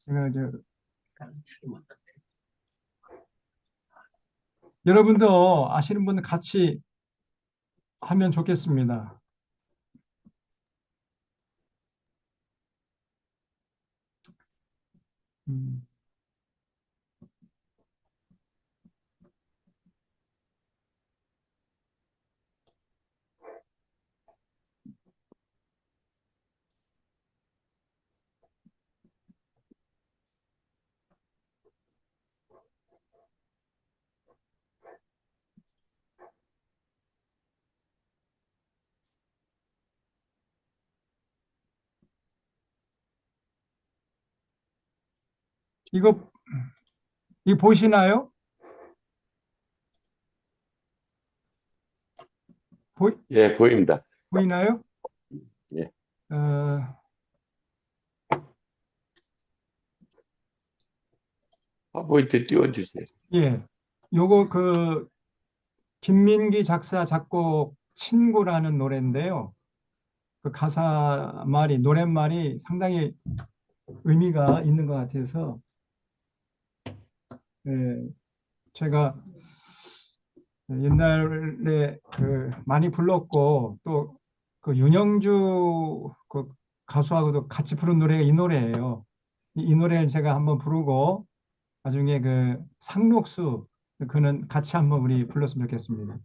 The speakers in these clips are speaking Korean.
제가 여러분도 아시는 분들 같이 하면 좋겠습니다. 음, 이거 이 보시나요? 보, 예, 보입니다. 보이나요? 예, 어, 파워포인트 띄워주세요. 예. 요거 김민기 작사 작곡 친구라는 노래인데요. 그 가사 말이 노랫말이 상당히 의미가 있는 것 같아서 예, 제가 옛날에 많이 불렀고 또 그 윤영주 그 가수하고도 같이 부른 노래가 이 노래예요. 이 노래를 제가 한번 부르고 나중에 그 상록수 그는 같이 한번 우리 불렀으면 좋겠습니다.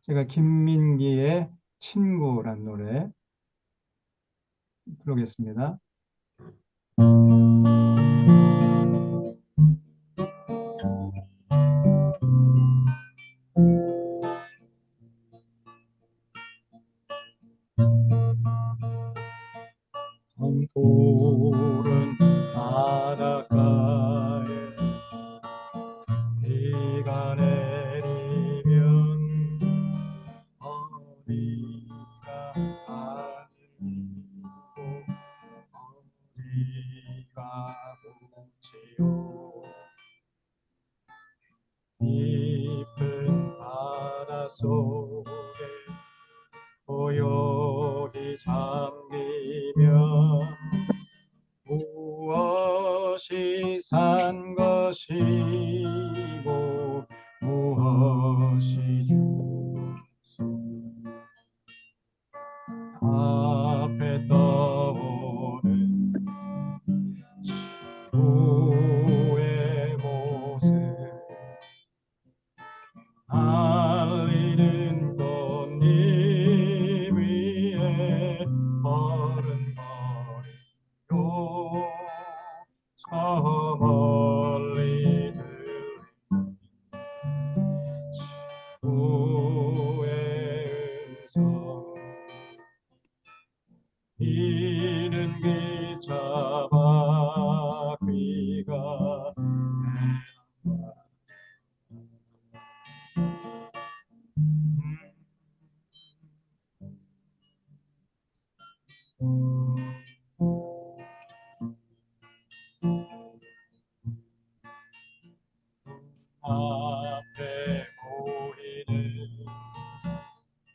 제가 김민기의 친구란 노래 부르겠습니다. 푸른 바닷가에 비가 내리면 어디가 아니고 어디가 묻지요. 깊은 바닷속에 고요히 잠기면 무엇이 산 것이고 무엇이 죽었소. 앞에 떠오른 후의 모습 날리는 꽃잎 위에 버른거리요. 저 멀리 들린 후의 음성 이른 기차 바퀴가 앞에 보이는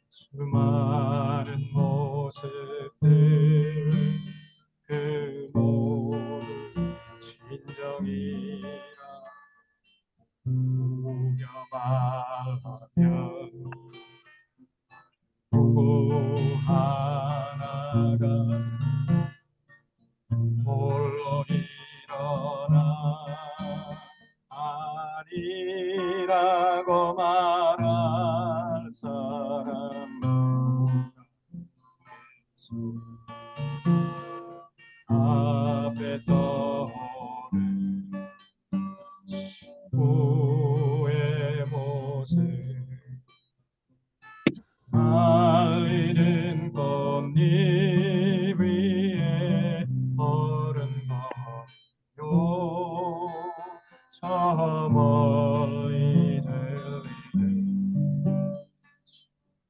수많은 모습들 그 모두 진정이라 우겨 말하면 누구 하나가 홀로 일어나 아니라고 말할 사람 수 앞에 떠오른 후의 모습 말리는 꽃잎 위에 어른 거요. 저 멀리 들리는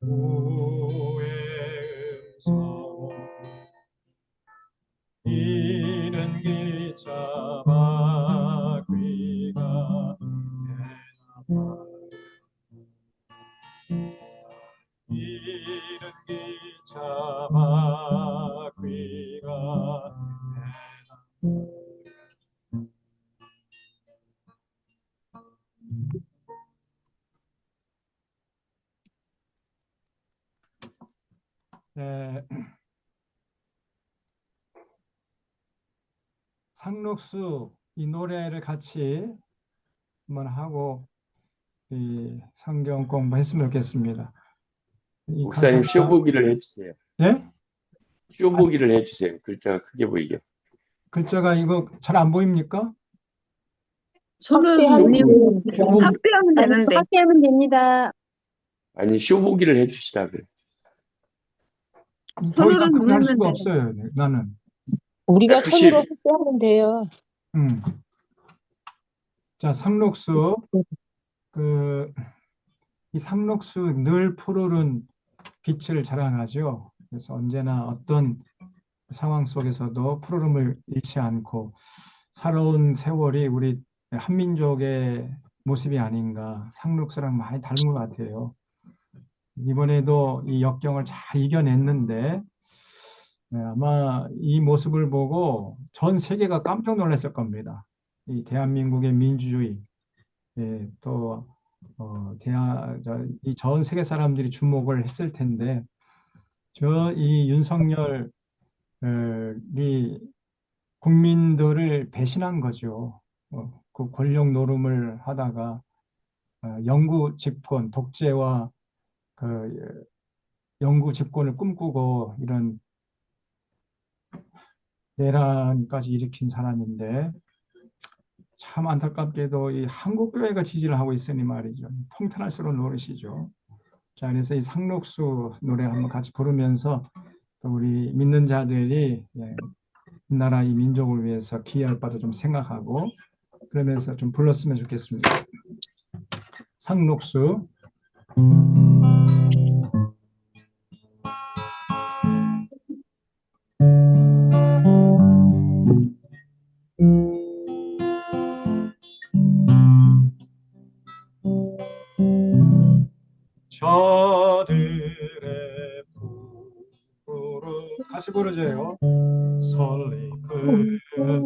후의 음성 이른 기차 바퀴가 대나봐 이른 기차 바퀴가 상록수 이 노래를 같이 한번 하고 이 성경 공부했으면 좋겠습니다. 이 목사님 가사가 쇼보기를 해주세요. 예? 아, 쇼보기를 해주세요. 글자가 크게 보이게. 글자가 이거 잘 안 보입니까? 손을 쇼보, 올리면 쇼보기 확대하면 되는데. 확대하면 됩니다. 아니, 쇼보기를 해주시라 그래. 더 이상 손으로 크게 할 누르면 수가 돼. 없어요. 나는. 우리가 손으로 F10. 확대하면 돼요. 음. 자, 상록수 그 이 상록수 늘 푸르른 빛을 자랑하죠. 그래서 언제나 어떤 상황 속에서도 푸르름을 잃지 않고 살아온 세월이 우리 한민족의 모습이 아닌가. 상록수랑 많이 닮은 것 같아요. 이번에도 이 역경을 잘 이겨냈는데 아마 이 모습을 보고 전 세계가 깜짝 놀랐을 겁니다. 이 대한민국의 민주주의, 또 이 전 세계 사람들이 주목을 했을 텐데 저 이 윤석열이 국민들을 배신한 거죠. 그 권력 노름을 하다가 영구 집권, 독재와 그 영구 집권을 꿈꾸고 이런 내란까지 일으킨 사람인데 참 안타깝게도 이 한국교회가 지지를 하고 있으니 말이죠. 통탄할스러운 노릇이죠. 자, 그래서 이 상록수 노래 한번 같이 부르면서 또 우리 믿는 자들이 이 나라 이 민족을 위해서 기여할 바도 좀 생각하고 그러면서 좀 불렀으면 좋겠습니다. 상록수. 저들의 부르 같이 부르세요. 설리그노라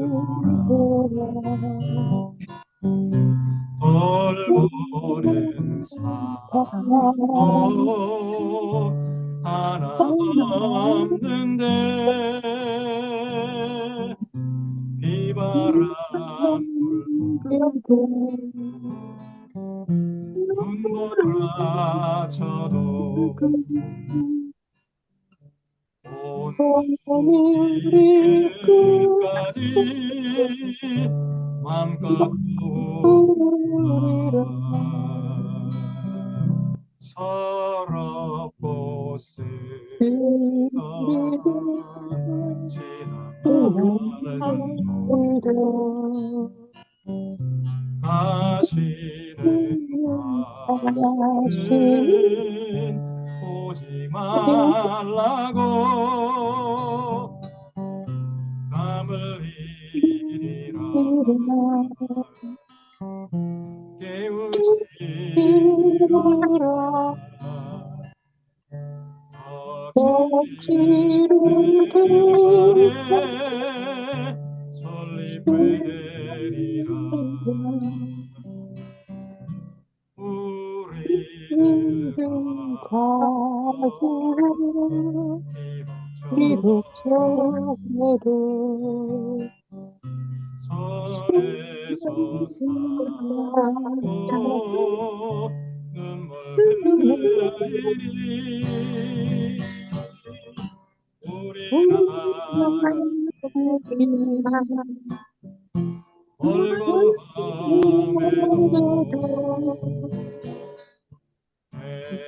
돌보는 사람도 하나 없는데 비바람 불고 눈보라쳐도 온누리 끝까지 맘껏 부르라 서럽고 쓰던 지난 날들도 다시는 오지 말라고 남을 이리라 깨우치라 덕지를 설립되리라 우리들 가지고 비록 적어도 선에서 살고 눈물 흘리리 우리나라 멀고함에도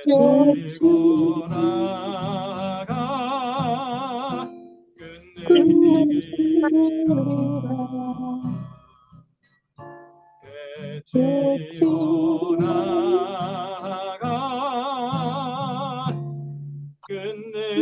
외치고 나가 끝내리라 외치고 나가 끝내리라.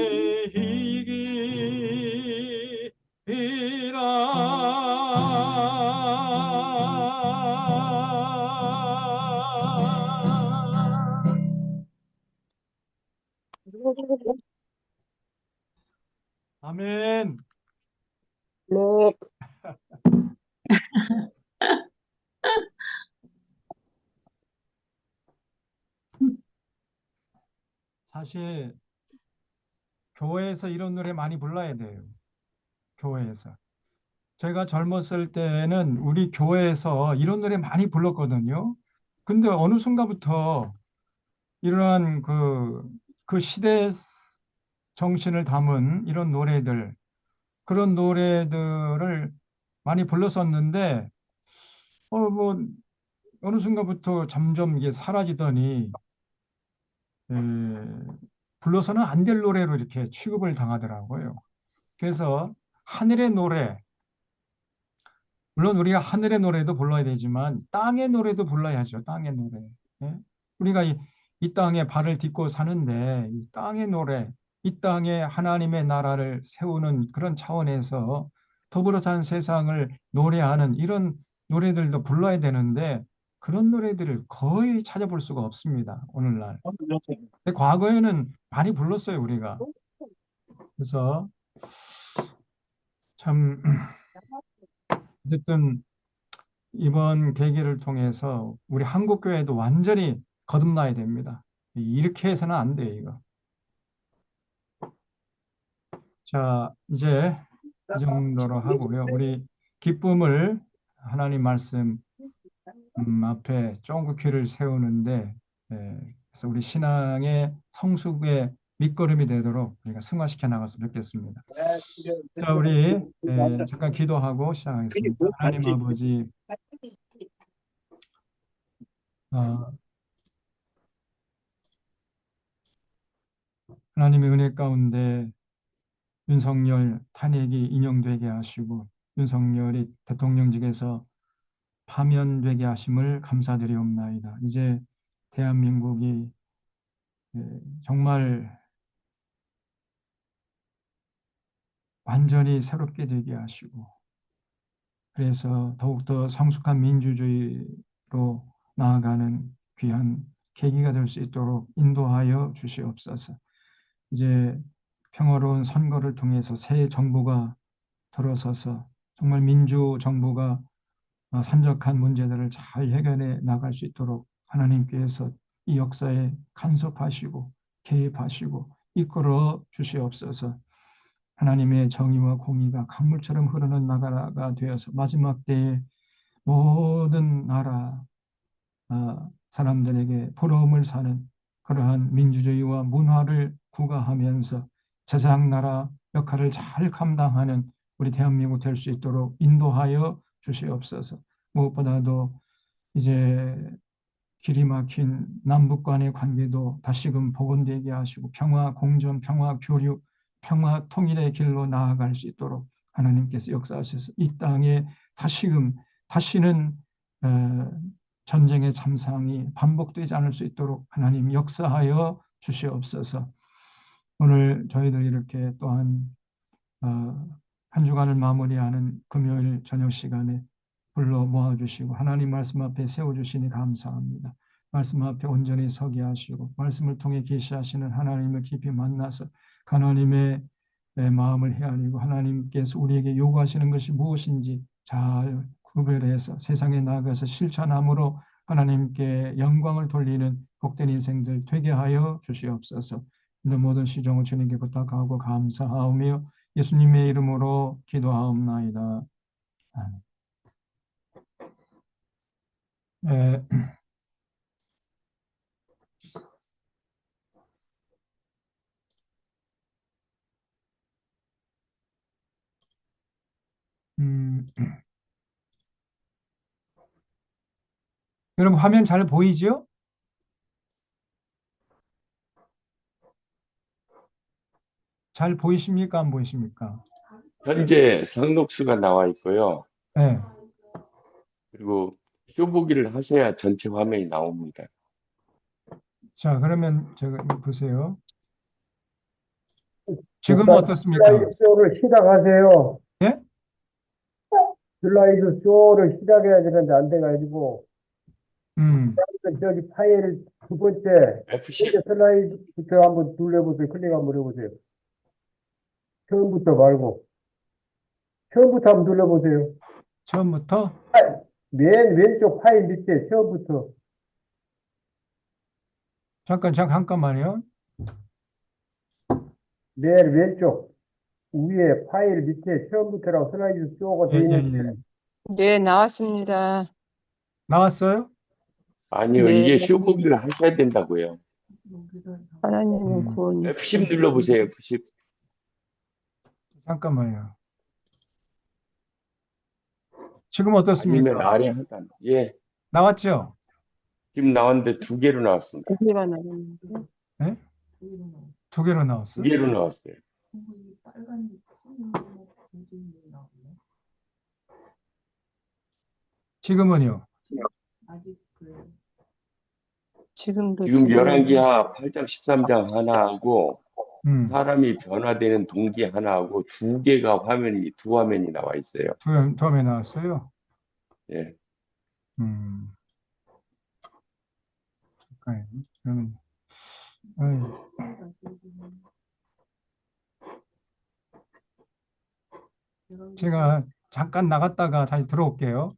아멘. 네. 사실 교회에서 이런 노래 많이 불러야 돼요. 교회에서. 제가 젊었을 때는 우리 교회에서 이런 노래 많이 불렀거든요. 근데 어느 순간부터 이러한 그 시대 정신을 담은 이런 노래들, 그런 노래들을 많이 불렀었는데, 뭐, 어느 순간부터 점점 이게 사라지더니, 에, 불러서는 안 될 노래로 이렇게 취급을 당하더라고요. 그래서 하늘의 노래, 물론 우리가 하늘의 노래도 불러야 되지만 땅의 노래도 불러야죠. 땅의 노래. 예? 우리가 이 땅에 발을 딛고 사는데 이 땅의 노래, 이 땅에 하나님의 나라를 세우는 그런 차원에서 더불어 사는 세상을 노래하는 이런 노래들도 불러야 되는데 그런 노래들을 거의 찾아볼 수가 없습니다. 오늘날. 근데 과거에는 많이 불렀어요, 우리가. 그래서 참 어쨌든 이번 계기를 통해서 우리 한국교회도 완전히 거듭나야 됩니다. 이렇게 해서는 안 돼요, 이거. 자, 이제 이 정도로 하고요. 우리 기쁨을 하나님 말씀 앞에 쫑긋 귀를 세우는데, 그래서 우리 신앙의 성숙의 밑거름이 되도록 우리가 승화시켜 나갔으면 좋겠습니다. 자, 우리 잠깐 기도하고 시작하겠습니다. 하나님 아버지, 어, 하나님의 은혜 가운데 윤석열 탄핵이 인용되게 하시고 윤석열이 대통령직에서 파면되게 하심을 감사드리옵나이다. 이제 대한민국이 정말 완전히 새롭게 되게 하시고 그래서 더욱더 성숙한 민주주의로 나아가는 귀한 계기가 될 수 있도록 인도하여 주시옵소서. 이제 평화로운 선거를 통해서 새 정부가 들어서서 정말 민주정부가 산적한 문제들을 잘 해결해 나갈 수 있도록 하나님께서 이 역사에 간섭하시고 개입하시고 이끌어 주시옵소서. 하나님의 정의와 공의가 강물처럼 흐르는 나라가 되어서 마지막 때에 모든 나라 사람들에게 부러움을 사는 그러한 민주주의와 문화를 구가하면서 세상 나라 역할을 잘 감당하는 우리 대한민국 될 수 있도록 인도하여 주시옵소서. 무엇보다도 이제 길이 막힌 남북 간의 관계도 다시금 복원되게 하시고 평화 공존, 평화 교류, 평화 통일의 길로 나아갈 수 있도록 하나님께서 역사하셔서 이 땅에 다시는 전쟁의 참상이 반복되지 않을 수 있도록 하나님 역사하여 주시옵소서. 오늘 저희들 이렇게 또한 한 주간을 마무리하는 금요일 저녁 시간에 불러 모아주시고 하나님 말씀 앞에 세워주시니 감사합니다. 말씀 앞에 온전히 서게 하시고 말씀을 통해 계시하시는 하나님을 깊이 만나서 하나님의 마음을 헤아리고 하나님께서 우리에게 요구하시는 것이 무엇인지 잘 구별해서 세상에 나가서 실천함으로 하나님께 영광을 돌리는 복된 인생들 되게 하여 주시옵소서. 이런 모든 시종을 주님께 부탁하고 감사하오며 예수님의 이름으로 기도하옵나이다. 아멘. 에, 음, 여러분 화면 잘 보이죠? 잘 보이십니까? 안 보이십니까? 현재 상록수가 나와 있고요. 네. 그리고 쇼보기를 하셔야 전체 화면이 나옵니다. 자, 그러면 제가 이거 보세요. 지금은 목사님, 어떻습니까? 슬라이드 쇼를 시작하세요. 예? 슬라이드 쇼를 시작해야 되는데 안 돼가지고 음, 저기 파일 두 번째 F10 슬라이드부터 한번 눌러보세요. 클릭 한번 해보세요. 처음부터 말고 처음부터 한번 눌러보세요. 처음부터 맨 왼쪽 파일 밑에 처음부터 잠깐만요. 맨 왼쪽 위에 파일 밑에 처음부터라고 슬라이드 쏘고 예, 되어 예, 있는데 예. 네, 나왔습니다. 나왔어요? 아니요, 네, 이게 쇼보기를 하셔야 된다고요. 하나님은 음, 구원. F10 눌러보세요, F10. 잠깐만요. 지금 아니면 어떻습니까? 아래 하단. 예, 나왔죠? 지금 나왔는데 두 개로 나왔습니다. 고기가 나왔는데. 예? 두 개로 두 나왔어? 개로 나왔어요. 지금은요? 지금도 지금 두 개. 열왕기하 8장 13장 하나 하고 음, 사람이 변화되는 동기 하나 하고 두 개가 두 화면이 나와 있어요. 두 화면 나왔어요? 예. 음, 잠깐만요. 그러면, 어이, 제가 잠깐 나갔다가 다시 들어올게요.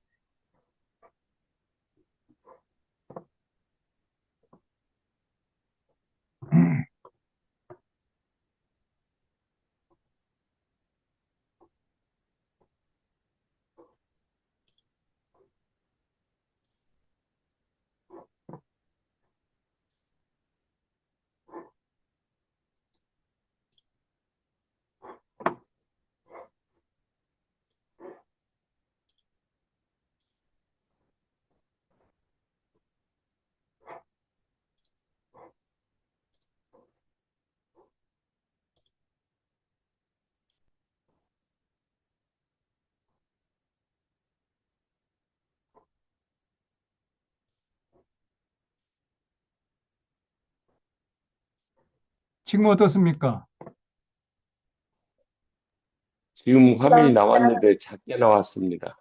지금 어떻습니까? 지금 화면이 나왔는데 작게 나왔습니다.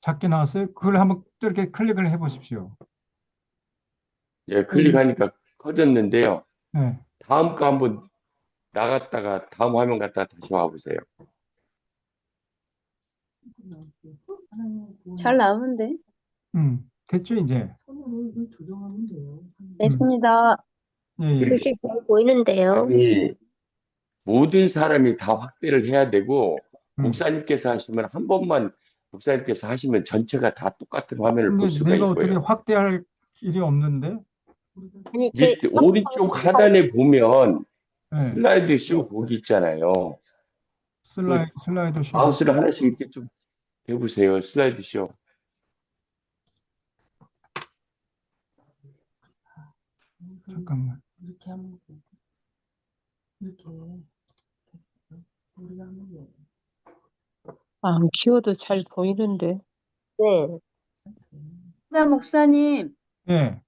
작게 나왔어요? 그걸 한번 또 이렇게 클릭을 해 보십시오. 예, 클릭하니까 커졌는데요. 네. 다음 거 한번 나갔다가 다음 화면 갔다가 다시 와보세요. 잘 나오는데? 됐죠, 이제? 됐습니다. 예, 예. 그렇게 글씨 잘 보이는데요. 아니, 모든 사람이 다 확대를 해야 되고 음. 목사님께서 하시면 한 번만 목사님께서 하시면 전체가 다 똑같은 화면을 볼 근데 수가 내가 어떻게 있고요. 확대할 일이 없는데? 아니, 제 밑에 오른쪽 하단에 보면 네. 슬라이드 쇼 보기 있잖아요. 그 슬라이드 쇼. 마우스를 하나씩 이렇게 좀 해보세요. 슬라이드 쇼. 잠깐만. 안 키워도 잘 보이는데. 네. 나 목사님, 예.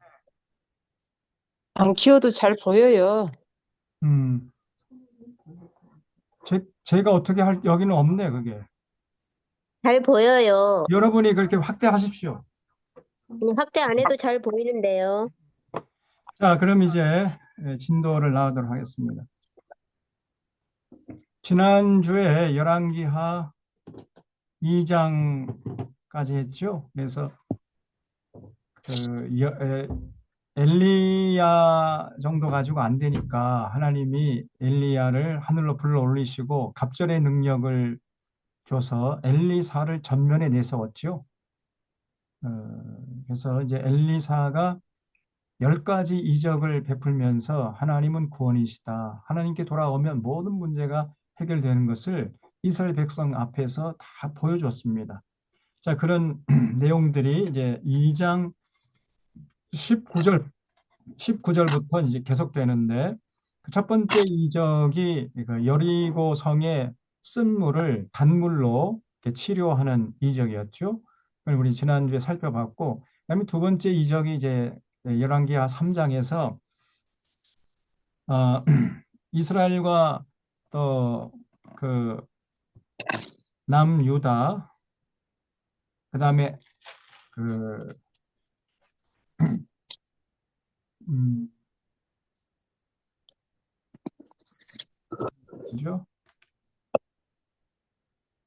안 키워도 잘 보여요. 음. 제가 어떻게 여기는 없네, 그게. 잘 보여요. 여러분이 그렇게 확대하십시오. 아니, 확대 안 해도 잘 보이는데요. 자, 그럼 이제 진도를 나가도록 하겠습니다. 지난주에 열왕기하 2장까지 했죠. 그래서 엘리야 정도 가지고 안 되니까 하나님이 엘리야를 하늘로 불러 올리시고 갑절의 능력을 줘서 엘리사를 전면에 내세웠죠. 그래서 이제 엘리사가 10가지 이적을 베풀면서 하나님은 구원이시다. 하나님께 돌아오면 모든 문제가 해결되는 것을 이스라엘 백성 앞에서 다 보여줬습니다. 자, 그런 내용들이 이제 2장 19절부터 이제 계속되는데 그 첫 번째 이적이 그 여리고 성의 쓴 물을 단물로 이렇게 치료하는 이적이었죠. 그걸 우리 지난주에 살펴봤고, 그다음에 두 번째 이적이 이제 열왕기하 3장에서 이스라엘과 또 그 남유다, 그다음에 그 음, 뭐죠?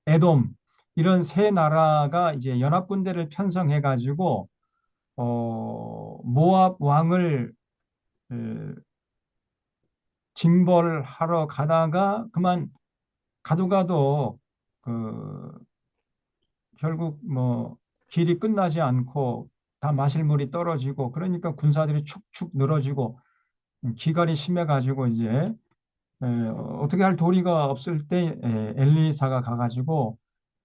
에돔 이런 세 나라가 이제 연합군대를 편성해 가지고 모압 왕을 에, 징벌하러 가다가 그만 가도 가도 그 결국 뭐 길이 끝나지 않고 다 마실 물이 떨어지고 그러니까 군사들이 축축 늘어지고 기갈이 심해가지고 이제 어떻게 할 도리가 없을 때 엘리사가 가가지고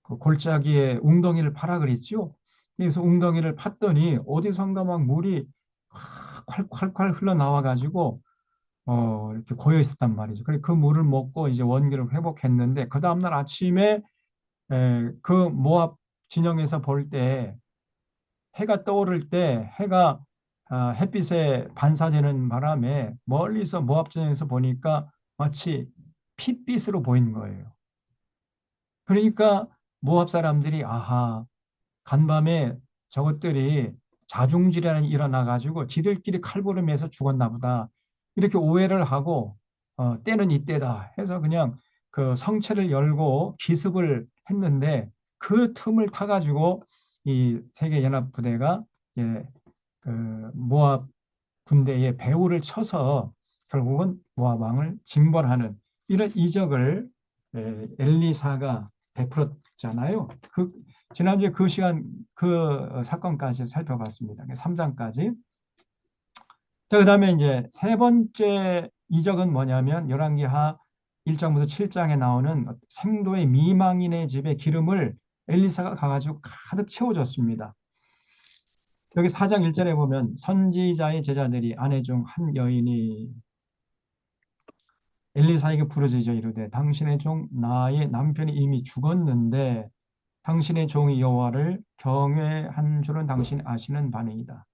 그 골짜기에 웅덩이를 파라 그랬죠. 그래서 웅덩이를 팠더니 어디선가 막 물이 콸콸콸 흘러나와가지고 이렇게 고여 있었단 말이죠. 그래 그 물을 먹고 이제 원기를 회복했는데 그 다음날 아침에 그 모압 진영에서 볼 때 해가 떠오를 때 해가 햇빛에 반사되는 바람에 멀리서 모압 진영에서 보니까 마치 핏빛으로 보이는 거예요. 그러니까 모압 사람들이 아하 간밤에 저것들이 자중질환이 일어나 가지고 지들끼리 칼부림해서 죽었나 보다 이렇게 오해를 하고 때는 이때다 해서 그냥 그 성체를 열고 기습을 했는데 그 틈을 타 가지고 이 세계연합부대가 예, 그 모압 군대의 배후를 쳐서 결국은 모압 왕을 징벌하는 이런 이적을 엘리사가 베풀었잖아요. 지난주에 그 시간 그 사건까지 살펴봤습니다. 3장까지. 자, 그다음에 이제 세 번째 이적은 뭐냐면 열왕기하 1장부터 7장에 나오는 생도의 미망인의 집에 기름을 엘리사가 가가지고 가득 채워줬습니다. 여기 4장 1절에 보면 선지자의 제자들이 아내 중 한 여인이 엘리사에게 부르짖어 이르되 당신의 종 나의 남편이 이미 죽었는데 당신의 종이 여호와를 경외한 줄은 당신이 아시는 바니이다.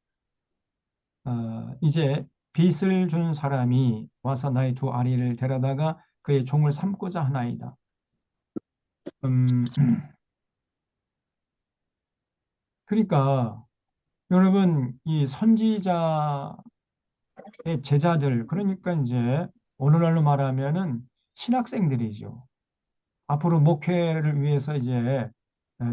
이제 빚을 준 사람이 와서 나의 두 아리를 데려다가 그의 종을 삼고자 하나이다. 그러니까 여러분 이 선지자의 제자들 그러니까 이제 오늘날로 말하면은 신학생들이죠. 앞으로 목회를 위해서 이제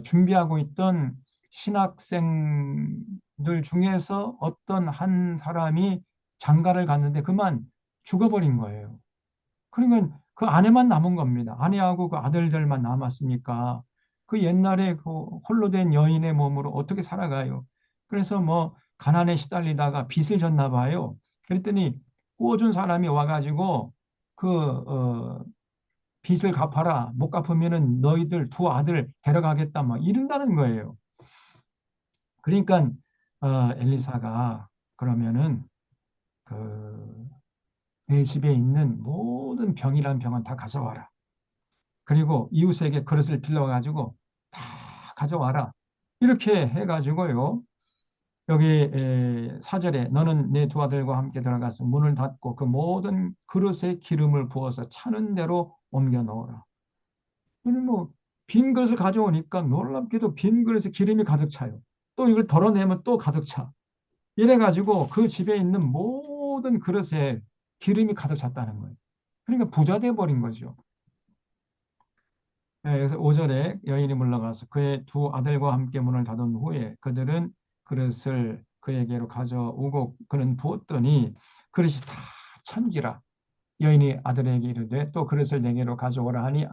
준비하고 있던 신학생들 중에서 어떤 한 사람이 장가를 갔는데 그만 죽어버린 거예요. 그러니까 그 아내만 남은 겁니다. 아내하고 그 아들들만 남았으니까 그 옛날에 그 홀로 된 여인의 몸으로 어떻게 살아가요? 그래서 뭐 가난에 시달리다가 빚을 졌나 봐요. 그랬더니 구워준 사람이 와가지고 빚을 갚아라. 못 갚으면은 너희들 두 아들 데려가겠다. 막 이런다는 거예요. 그러니까 엘리사가 그러면은 내 집에 있는 모든 병이란 병은 다 가져와라. 그리고 이웃에게 그릇을 빌려가지고 다 가져와라. 이렇게 해가지고요. 여기 4절에 너는 내 두 아들과 함께 들어가서 문을 닫고 그 모든 그릇에 기름을 부어서 차는 대로 옮겨 넣어라. 뭐빈 그릇을 가져오니까 놀랍게도 빈 그릇에 기름이 가득 차요. 또 이걸 덜어내면 또 가득 차. 이래가지고 그 집에 있는 모든 그릇에 기름이 가득 찼다는 거예요. 그러니까 부자 돼 버린 거죠. 그래서 5절에 여인이 물러가서 그의 두 아들과 함께 문을 닫은 후에 그들은 그릇을 그에게로 가져오고 그는 부었더니 그릇이 다 찬지라. 여인이 아들에게 이르되 또 그릇을 내게로 가져오라 하니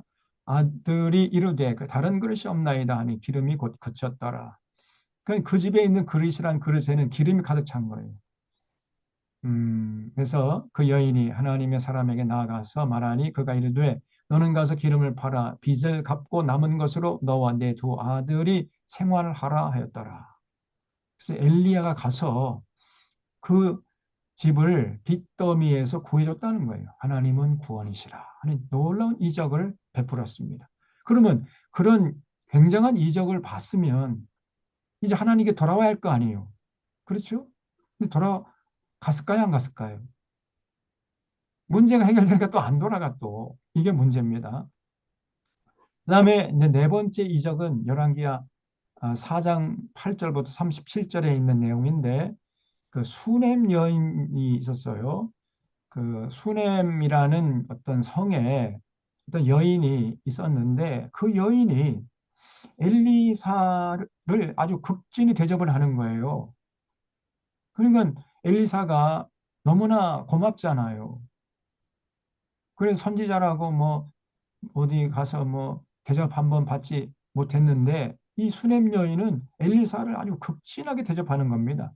아들이 이르되 그 다른 그릇이 없나이다 하니 기름이 곧 그쳤더라. 그 집에 있는 그릇이란 그릇에는 기름이 가득 찬 거예요. 그래서 그 여인이 하나님의 사람에게 나아가서 말하니 그가 이르되 너는 가서 기름을 팔아 빚을 갚고 남은 것으로 너와 내 두 아들이 생활을 하라 하였더라. 그래서 엘리야가 가서 그 집을 빚더미에서 구해줬다는 거예요. 하나님은 구원이시라 하는 놀라운 이적을 베풀었습니다. 그러면 그런 굉장한 이적을 봤으면 이제 하나님께 돌아와야 할 거 아니에요. 그렇죠? 근데 돌아갔을까요? 안 갔을까요? 문제가 해결되니까 또 안 돌아가 또. 이게 문제입니다. 그다음에 네 번째 이적은 열왕기하 4장 8절부터 37절에 있는 내용인데 그 수넴 여인이 있었어요. 그 수넴이라는 어떤 성에 어떤 여인이 있었는데 그 여인이 엘리사를 아주 극진히 대접을 하는 거예요. 그러니까 엘리사가 너무나 고맙잖아요. 그래서 선지자라고 뭐 어디 가서 뭐 대접 한번 받지 못했는데 이 수냄 여인은 엘리사를 아주 극진하게 대접하는 겁니다.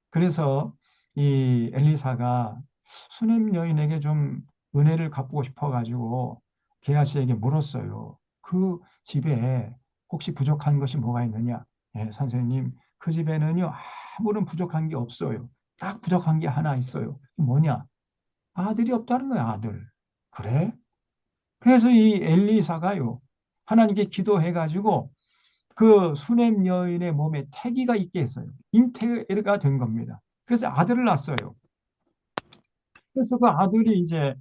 그래서 이 엘리사가 수냄 여인에게 좀 은혜를 갚고 싶어 가지고 게하시에게 물었어요. 그 집에 혹시 부족한 것이 뭐가 있느냐? 예, 선생님, 그 집에는요 아무런 부족한 게 없어요. 딱 부족한 게 하나 있어요. 뭐냐? 아들이 없다는 거야, 아들. 그래? 그래서 이 엘리사가요 하나님께 기도해 가지고 그 수냄 여인의 몸에 태기가 있게 했어요. 잉태가 된 겁니다. 그래서 아들을 낳았어요. 그래서 그 아들이 이제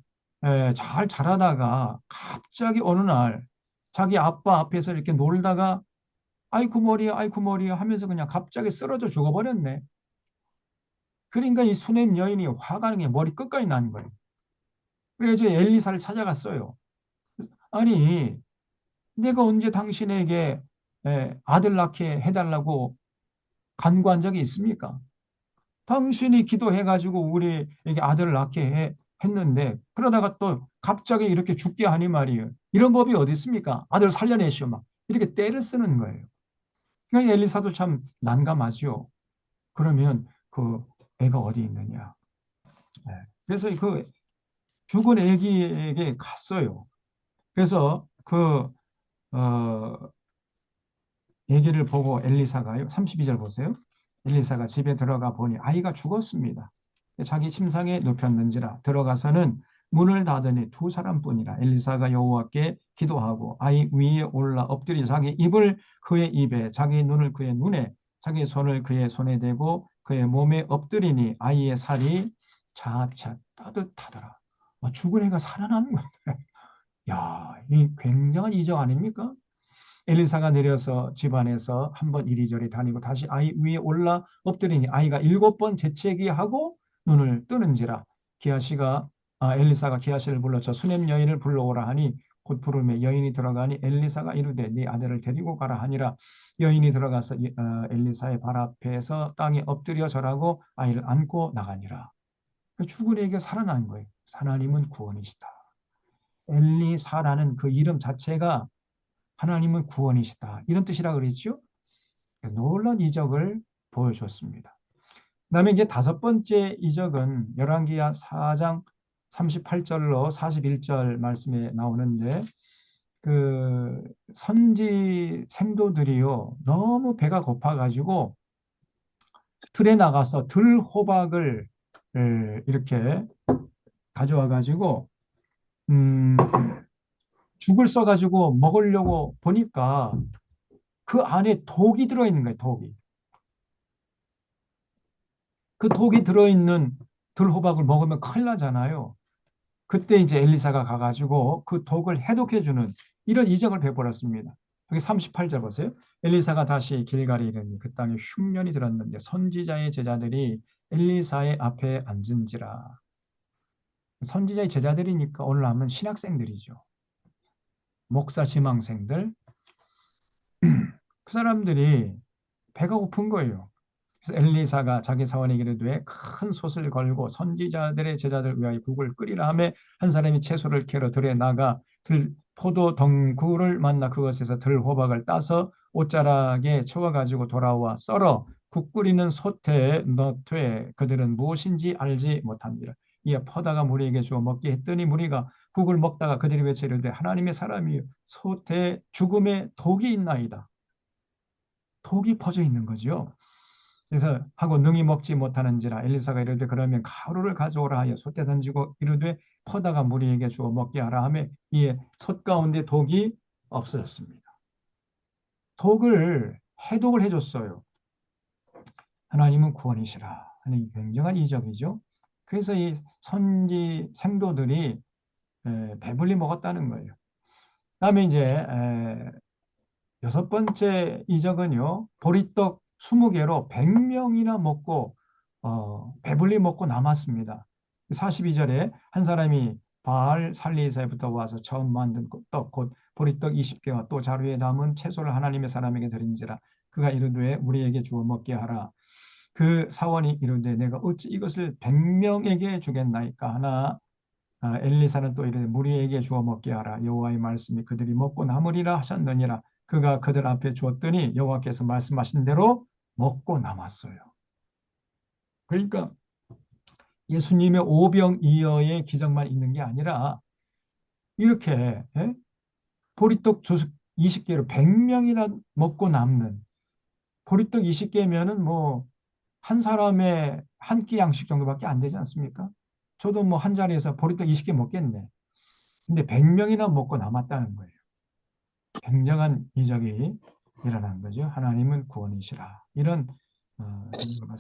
잘 자라다가 갑자기 어느 날 자기 아빠 앞에서 이렇게 놀다가 아이쿠 머리야, 아이쿠 머리야 하면서 그냥 갑자기 쓰러져 죽어버렸네. 그러니까 이 수냄 여인이 화가 나게 머리 끝까지 난 거예요. 그래서 엘리사를 찾아갔어요. 아니, 내가 언제 당신에게 아들 낳게 해달라고 간구한 적이 있습니까? 당신이 기도해가지고 우리에게 아들을 했는데 그러다가 또 갑자기 이렇게 죽게 하니 말이에요. 이런 법이 어디 있습니까? 아들 살려내시오 막 이렇게 떼를 쓰는 거예요. 그러니까 엘리사도 참 난감하죠. 그러면 그 애가 어디 있느냐? 네. 그래서 그 죽은 애기에게 갔어요. 그래서 그 얘기를 보고 엘리사가요. 32절 보세요. 엘리사가 집에 들어가 보니 아이가 죽었습니다. 자기 침상에 눕혔는지라 들어가서는 문을 닫으니 두 사람뿐이라. 엘리사가 여호와께 기도하고 아이 위에 올라 엎드려 자기 입을 그의 입에 자기 눈을 그의 눈에 자기 손을 그의 손에 대고 그의 몸에 엎드리니 아이의 살이 자자 따뜻하더라. 죽은 애가 살아나는 거예요. 야, 이 굉장한 이적 아닙니까? 엘리사가 내려서 집안에서 한번 이리저리 다니고 다시 아이 위에 올라 엎드리니 아이가 7번 재채기하고 눈을 뜨는지라. 엘리사가 기하시를 불러 저 수냄 여인을 불러오라 하니 곧 부르매 여인이 들어가니 엘리사가 이르되 네 아들을 데리고 가라 하니라. 여인이 들어가서 엘리사의 발 앞에서 땅에 엎드려 절하고 아이를 안고 나가니라. 죽은 애가 살아난 거예요. 하나님은 구원이시다. 엘리사라는 그 이름 자체가 하나님은 구원이시다. 이런 뜻이라 그랬죠. 그래서 놀라운 이적을 보여줬습니다. 그다음에 이제 다섯 번째 이적은 열왕기하 4장 38절로 41절 말씀에 나오는데 그 선지 생도들이요 너무 배가 고파가지고 들에 나가서 들호박을 이렇게 가져와가지고 죽을 써가지고 먹으려고 보니까 그 안에 독이 들어있는 거예요, 독이. 그 독이 들어있는 들호박을 먹으면 큰일 나잖아요. 그때 이제 엘리사가 가가지고 그 독을 해독해주는 이런 이적을 베풀었습니다. 여기 38절 보세요. 엘리사가 다시 길갈에 이르니 그 땅에 흉년이 들었는데 선지자의 제자들이 엘리사의 앞에 앉은지라. 선지자의 제자들이니까 오늘 하면 신학생들이죠. 목사 지망생들. 그 사람들이 배가 고픈 거예요. 그래서 엘리사가 자기 사원에게 이르되 큰 솥을 걸고 선지자들의 제자들 위하여 국을 끓이라 하며 한 사람이 채소를 캐러 들에 나가 포도 덩굴을 만나 그것에서 들호박을 따서 옷자락에 채워 가지고 돌아와 썰어 국 끓이는 솥에 넣되 그들은 무엇인지 알지 못합니다. 이에 퍼다가 무리에게 주어 먹게 했더니 무리가 국을 먹다가 그들이 외치르되 하나님의 사람이 솥에 죽음의 독이 있나이다. 독이 퍼져 있는 거죠. 그래서 하고 능히 먹지 못하는지라. 엘리사가 이르되 그러면 가루를 가져오라 하여 솥에 던지고 이르되 퍼다가 무리에게 주어 먹게 하라 하며 이에 솥 가운데 독이 없어졌습니다. 독을 해독을 해줬어요. 하나님은 구원이시라 하는 굉장한 이적이죠. 그래서 이 선지 생도들이 배불리 먹었다는 거예요. 그다음에 이제 여섯 번째 이적은요. 보리떡 20개로 100명이나 먹고 배불리 먹고 남았습니다. 42절에 한 사람이 바알 살리사에부터 와서 처음 만든 떡 곧 보리떡 20개와 또 자루에 담은 채소를 하나님의 사람에게 드린지라. 그가 이르되 우리에게 주어 먹게 하라. 그 사원이 이르되 내가 어찌 이것을 100명에게 주겠나이까 하나 엘리사는 또 이르되 무리에게 주어 먹게 하라. 여호와의 말씀이 그들이 먹고 남으리라 하셨느니라. 그가 그들 앞에 주었더니 여호와께서 말씀하신 대로 먹고 남았어요. 그러니까 예수님의 오병이어의 기적만 있는 게 아니라 이렇게 보리떡 20개로 100명이나 먹고 남는, 보리떡 20개면은 뭐 한 사람의 한 끼 양식 정도밖에 안 되지 않습니까? 저도 뭐 한 자리에서 보리떡 20개 먹겠네. 근데 100명이나 먹고 남았다는 거예요. 굉장한 이적이 일어난 거죠. 하나님은 구원이시라. 이런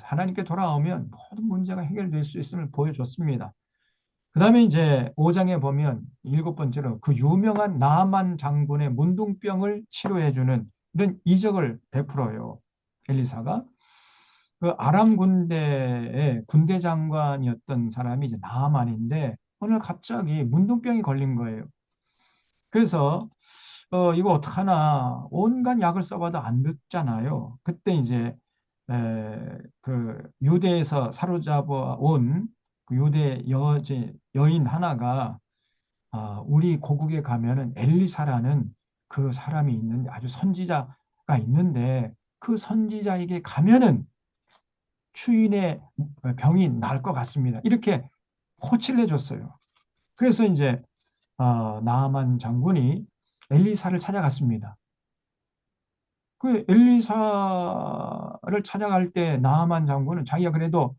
하나님께 돌아오면 모든 문제가 해결될 수 있음을 보여줬습니다. 그 다음에 이제 5장에 보면 7번째로 그 유명한 나만 장군의 문둥병을 치료해주는 이런 이적을 베풀어요. 엘리사가. 그 아람 군대의 군대 장관이었던 사람이 이제 나만인데 오늘 갑자기 문둥병이 걸린 거예요. 그래서 이거 어떡하나 온갖 약을 써봐도 안 듣잖아요. 그때 이제 그 유대에서 사로잡아 온 그 유대 여인 하나가 우리 고국에 가면은 엘리사라는 그 사람이 있는데 아주 선지자가 있는데 그 선지자에게 가면은 추인의 병이 나을 것 같습니다. 이렇게 호치를 해줬어요. 그래서 이제 나아만 장군이 엘리사를 찾아갔습니다. 그 엘리사를 찾아갈 때 나아만 장군은 자기가 그래도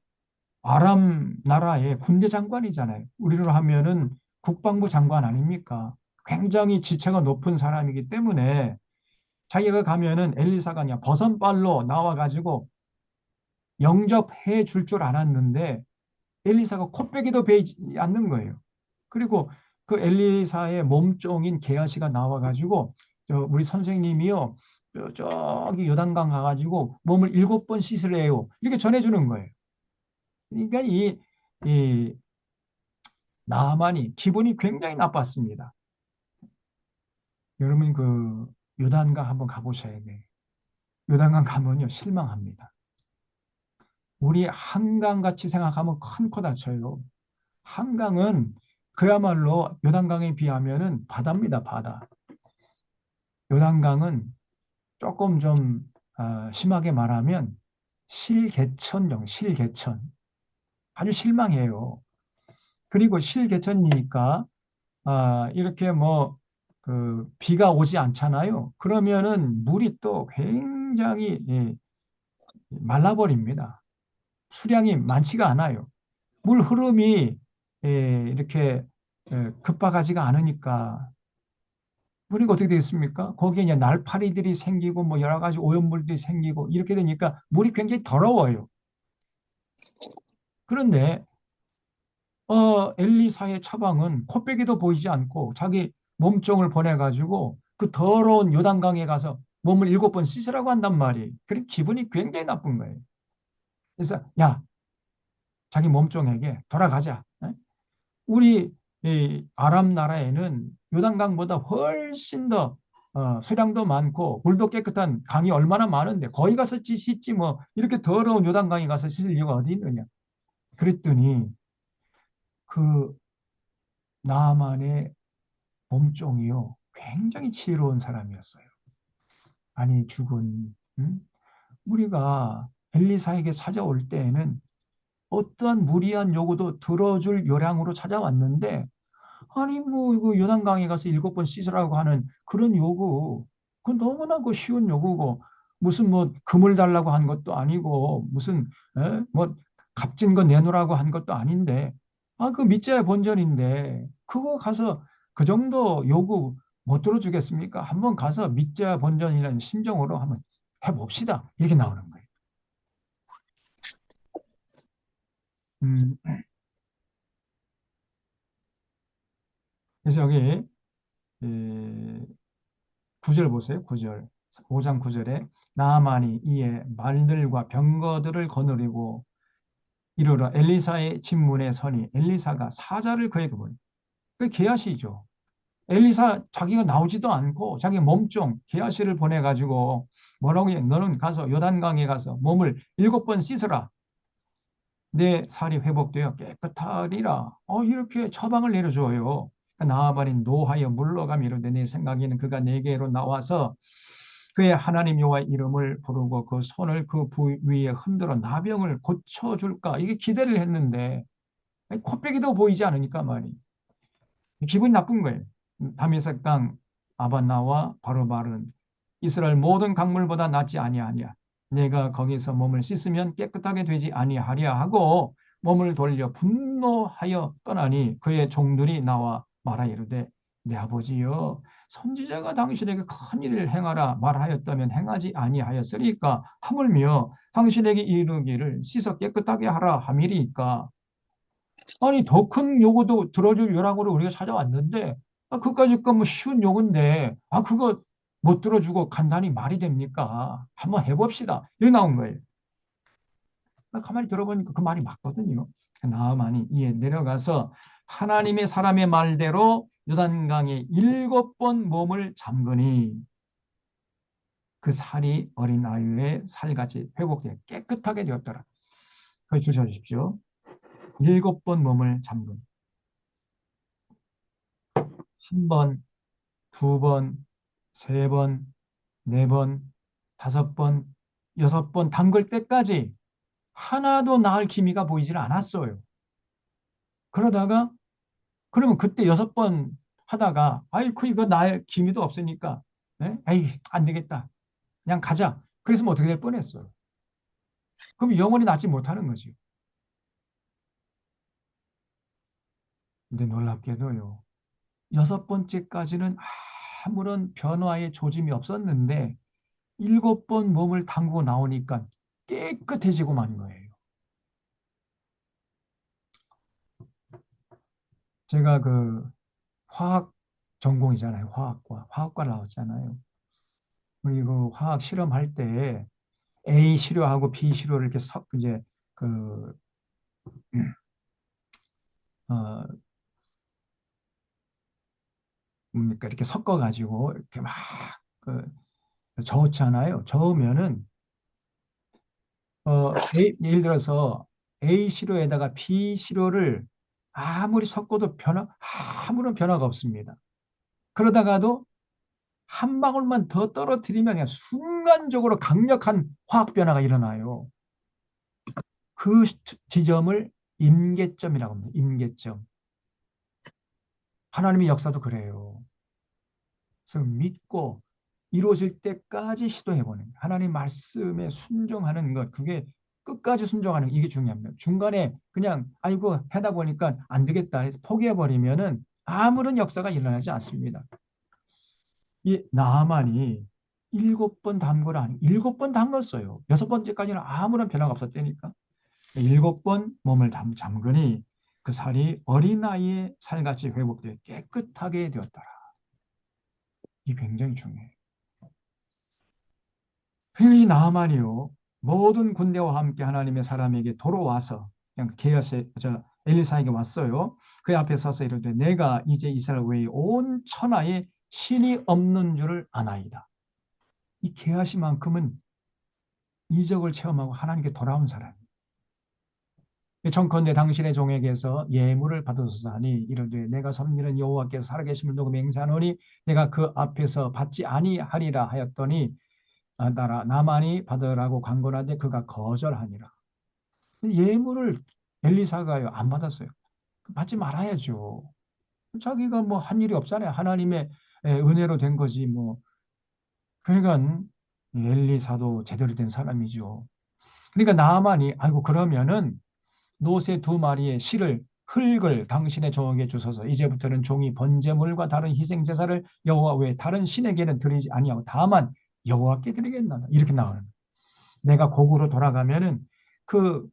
아람 나라의 군대 장관이잖아요. 우리로 하면은 국방부 장관 아닙니까? 굉장히 지체가 높은 사람이기 때문에 자기가 가면은 엘리사가 그냥 버선발로 나와가지고 영접해 줄 줄 알았는데 엘리사가 코빼기도 베이지 않는 거예요. 그리고 그 엘리사의 몸종인 게하시가 나와가지고 우리 선생님이요 저기 요단강 가가지고 몸을 7번 씻으래요. 이렇게 전해주는 거예요. 그러니까 이 나만이 기분이 굉장히 나빴습니다. 여러분 그 요단강 한번 가보셔야 돼요. 요단강 가면요 실망합니다. 우리 한강같이 생각하면 큰 코 다쳐요. 한강은 그야말로 요단강에 비하면은 바다입니다, 바다. 요단강은 조금 좀 심하게 말하면 실개천용, 실개천. 아주 실망해요. 그리고 실개천이니까 이렇게 뭐 그 비가 오지 않잖아요. 그러면은 물이 또 굉장히 말라버립니다. 수량이 많지가 않아요. 물 흐름이 이렇게 급박하지가 않으니까 그러니까 어떻게 되겠습니까? 거기에 이제 날파리들이 생기고 뭐 여러 가지 오염물들이 생기고 이렇게 되니까 물이 굉장히 더러워요. 그런데 엘리사의 처방은 코빼기도 보이지 않고 자기 몸종을 보내가지고 그 더러운 요단강에 가서 몸을 7번 씻으라고 한단 말이에요. 그래 기분이 굉장히 나쁜 거예요. 그래서 야 자기 몸종에게 돌아가자. 우리 이 아랍 나라에는 요단강보다 훨씬 더 수량도 많고 물도 깨끗한 강이 얼마나 많은데 거기 가서 씻지 뭐 이렇게 더러운 요단강에 가서 씻을 이유가 어디 있느냐. 그랬더니 그 나만의 몸종이요 굉장히 지혜로운 사람이었어요. 아니 죽은 우리가 엘리사에게 찾아올 때에는 어떠한 무리한 요구도 들어줄 요량으로 찾아왔는데 아니 뭐 이거 요단강에 가서 7번 씻으라고 하는 그런 요구 그건 너무나 그 쉬운 요구고 무슨 뭐 금을 달라고 한 것도 아니고 무슨 뭐 값진 거 내놓으라고 한 것도 아닌데 그 밑자야 본전인데 그거 가서 그 정도 요구 못 들어주겠습니까? 한번 가서 밑자야 본전이라는 심정으로 한번 해봅시다. 이렇게 나오는 거예요. 음, 그래서 여기 9절 보세요. 9절. 5장 9절에 나아만이 이에 말들과 병거들을 거느리고 이르러 엘리사의 집문에 서니 엘리사가 사자를 그에게 보니 그 게하시죠. 엘리사 자기가 나오지도 않고 자기 몸종 게하시를 보내가지고 뭐라고 해? 너는 가서 요단강에 가서 몸을 7번 씻으라. 내 살이 회복되어 깨끗하리라. 이렇게 처방을 내려줘요. 나아만이 노하여 물러가며 이르되 내 생각에는 그가 내게로 나와서 그의 하나님 여호와의 이름을 부르고 그 손을 그 부위에 흔들어 나병을 고쳐줄까? 이게 기대를 했는데 코빼기도 보이지 않으니까 말이 기분이 나쁜 거예요. 다메섹 강 아반나와 바로바른 이스라엘 모든 강물보다 낫지 아니하냐. 내가 거기서 몸을 씻으면 깨끗하게 되지 아니하랴 하고 몸을 돌려 분노하여 떠나니 그의 종들이 나와 말하 이르되 내 아버지여 선지자가 당신에게 큰 일을 행하라 말하였다면 행하지 아니하였으리까 하물며 당신에게 이르기를 씻어 깨끗하게 하라 함이리까. 아니 더 큰 요구도 들어줄 요랑으로 우리가 찾아왔는데 그까짓 거 뭐 쉬운 요구인데 그거 못 들어주고 간단히 말이 됩니까? 한번 해봅시다. 이렇게 나온 거예요. 가만히 들어보니까 그 말이 맞거든요. 나아만이 이에 내려가서 하나님의 사람의 말대로 요단강에 7번 몸을 잠그니 그 살이 어린 아이의 살같이 회복되어 깨끗하게 되었더라. 거기 주셔주십시오. 7번 몸을 잠근. 한 번, 두 번, 세 번, 네 번, 5번, 6번 담글 때까지 하나도 나을 기미가 보이질 않았어요. 그러다가 그러면 그때 6번 하다가 아이고 이거 나을 기미도 없으니까 에이 안 되겠다. 그냥 가자. 그래서 어떻게 될 뻔했어요. 그럼 영원히 낫지 못하는 거죠. 근데 놀랍게도요. 6번째까지는 아무런 변화의 조짐이 없었는데 7번 몸을 담그고 나오니까 깨끗해지고 만 거예요. 제가 그 화학 전공이잖아요. 화학과 나왔잖아요. 그리고 화학 실험할 때 A 시료하고 B 시료를 이렇게 이제 그 뭡니까 이렇게 섞어 가지고 이렇게 막그 저었잖아요. 저으면은 예를 들어서 A 시료에다가 B 시료를 아무리 섞어도 아무런 변화가 없습니다. 그러다가도 한 방울만 더 떨어뜨리면 그냥 순간적으로 강력한 화학 변화가 일어나요. 그 지점을 임계점이라고 합니다. 임계점. 하나님의 역사도 그래요. 그래서 믿고 이루어질 때까지 시도해보는 거예요. 하나님 말씀에 순종하는 것, 그게 끝까지 순종하는 이게 중요합니다. 중간에 그냥 아이고 하다 보니까 안 되겠다 해서 포기해버리면은 아무런 역사가 일어나지 않습니다. 이 나만이 7번 담그라 하니 7번 담갔어요. 6번째까지는 아무런 변화가 없었다니까. 7번 몸을 잠그니 그 살이 어린아이의 살같이 회복되어 깨끗하게 되었더라. 이 굉장히 중요해요. 이 나아만이요 모든 군대와 함께 하나님의 사람에게 돌아와서 그냥 엘리사에게 왔어요. 그 앞에 서서 이르되 내가 이제 이스라엘 외에 온 천하에 신이 없는 줄을 아나이다. 이 게하시만큼은 이적을 체험하고 하나님께 돌아온 사람이에요. 청컨대 당신의 종에게서 예물을 받으소서 하니 이르되 내가 섬기는 여호와께서 살아계심을 두고 맹세하노니 내가 그 앞에서 받지 아니하리라 하였더니 나만이 받으라고 강권하되 그가 거절하니라. 예물을 엘리사가요 안 받았어요. 받지 말아야죠. 자기가 뭐 한 일이 없잖아요. 하나님의 은혜로 된 거지 뭐. 그러니까 엘리사도 제대로 된 사람이죠. 그러니까 나만이 아이고 그러면은 노새 2마리의 흙을 당신의 종에게 주소서. 이제부터는 종이 번제물과 다른 희생제사를 여호와 외에 다른 신에게는 드리지 아니하고 다만 여호와께 드리겠나다. 이렇게 나오는 거예요. 내가 고국으로 돌아가면은 그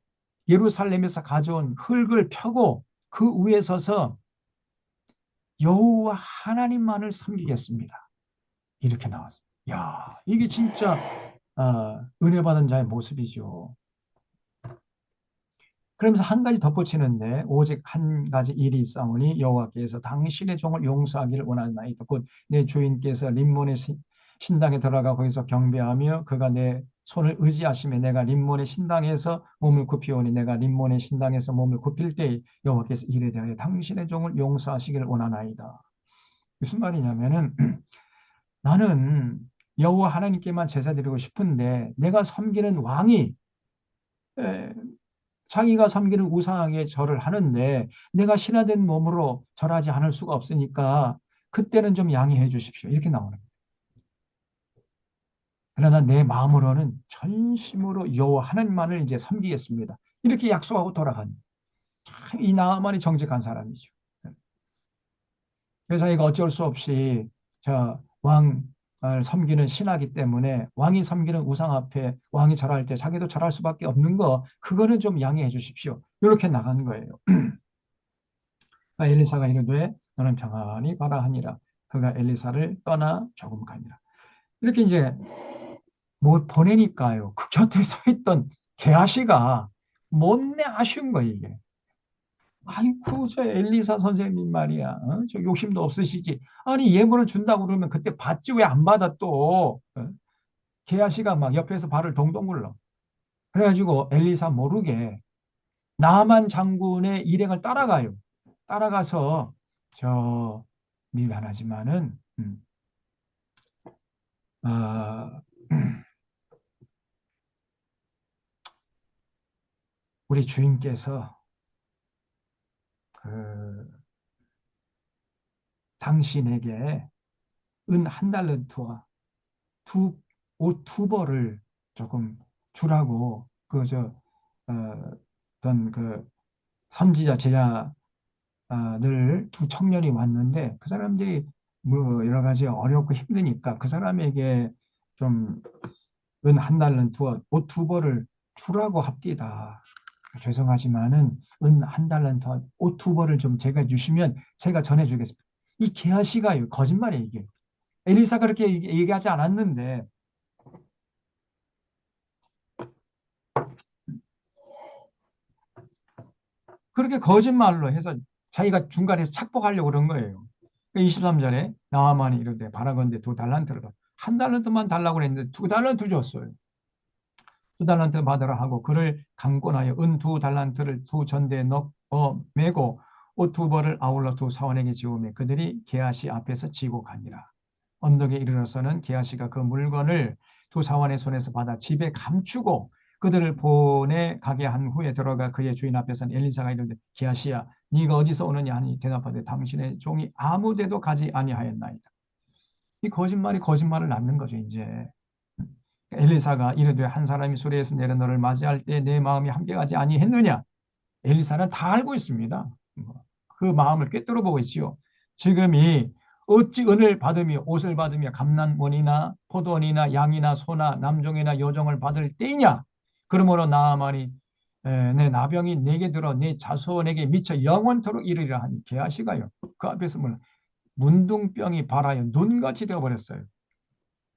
예루살렘에서 가져온 흙을 펴고 그 위에 서서 여호와 하나님만을 섬기겠습니다. 이렇게 나왔습니다. 야, 이게 진짜 은혜 받은 자의 모습이죠. 그러면서 한 가지 덧붙이는데 오직 한 가지 일이 있사오니 여호와께서 당신의 종을 용서하기를 원하나이다. 곧 내 주인께서 림몬의 신당에 들어가 거기서 경배하며 그가 내 손을 의지하시며 내가 림몬의 신당에서 몸을 굽히오니 내가 림몬의 신당에서 몸을 굽힐 때 여호와께서 이래 대하여 당신의 종을 용서하시기를 원하나이다. 무슨 말이냐면은 나는 여호와 하나님께만 제사 드리고 싶은데 내가 섬기는 왕이 에, 자기가 섬기는 우상에게 절을 하는데 내가 신화된 몸으로 절하지 않을 수가 없으니까 그때는 좀 양해해 주십시오. 이렇게 나오는 거예요. 그러나 내 마음으로는 전심으로 여호와 하나님만을 이제 섬기겠습니다. 이렇게 약속하고 돌아간 참 이 나아만이 정직한 사람이죠. 그래서 자기가 어쩔 수 없이 저 왕을 섬기는 신하기 때문에 왕이 섬기는 우상 앞에 왕이 절할 때 자기도 절할 수밖에 없는 거 그거는 좀 양해해 주십시오. 이렇게 나간 거예요. 엘리사가 이르되 너는 평안히 가라 하니라. 그가 엘리사를 떠나 조금 가니라. 이렇게 이제 뭐 보내니까요. 그 곁에 서 있던 게하시가 못내 아쉬운 거예요, 이게. 아이고, 저 엘리사 선생님 말이야. 저 욕심도 없으시지. 아니, 예물을 준다고 그러면 그때 받지 왜 안 받아 또? 게하시가 막 옆에서 발을 동동 굴러. 그래가지고 엘리사 모르게 나만 장군의 일행을 따라가요. 따라가서 저 미안하지만은 어, 우리 주인께서 그 당신에게 은 한 달란트와 옷 두 벌을 조금 주라고 어떤 그 선지자 제자들 두 청년이 왔는데 그 사람들이 뭐 여러 가지 어렵고 힘드니까 그 사람에게 좀 은 한 달란트와 옷 두 벌을 주라고 합디다. 죄송하지만은 은 한 달란트 옷 두 벌을 좀 제가 주시면 제가 전해주겠습니다. 이 게하시가 거짓말이에요, 이게. 엘리사가 그렇게 얘기하지 않았는데 그렇게 거짓말로 해서 자기가 중간에서 착복하려고 그런 거예요. 23절에 나아만이 이르되 바라건대 두 달란트를 한 달란트만 달라고 그랬는데 두 달란트 줬어요. 두 달란트 받으라 하고 그를 강권하여 은 두 달란트를 두 전대에 메고 옷 두 벌을 아울러 두 사원에게 지우며 그들이 게하시 앞에서 지고 가니라. 언덕에 이르러서는 게하시가 그 물건을 두 사원의 손에서 받아 집에 감추고 그들을 보내 가게 한 후에 들어가 그의 주인 앞에서는 엘리사가 이르되 게하시야 네가 어디서 오느냐 하니 대답하되 당신의 종이 아무데도 가지 아니하였나이다. 이 거짓말이 거짓말을 낳는 거죠 이제. 엘리사가 이르되 한 사람이 수레에서 내려 너를 맞이할 때 내 마음이 함께 가지 아니했느냐. 엘리사는 다 알고 있습니다. 그 마음을 꿰뚫어 보고 있지요. 지금이 어찌 은을 받으며 옷을 받으며 감난원이나 포도원이나 양이나 소나 남종이나 여종을 받을 때이냐. 그러므로 나아만이 내 나병이 내게 들어 내 자손에게 미쳐 영원토록 이르리라 하니 게하시가요. 그 앞에서 문둥병이 발하여 눈같이 되어버렸어요.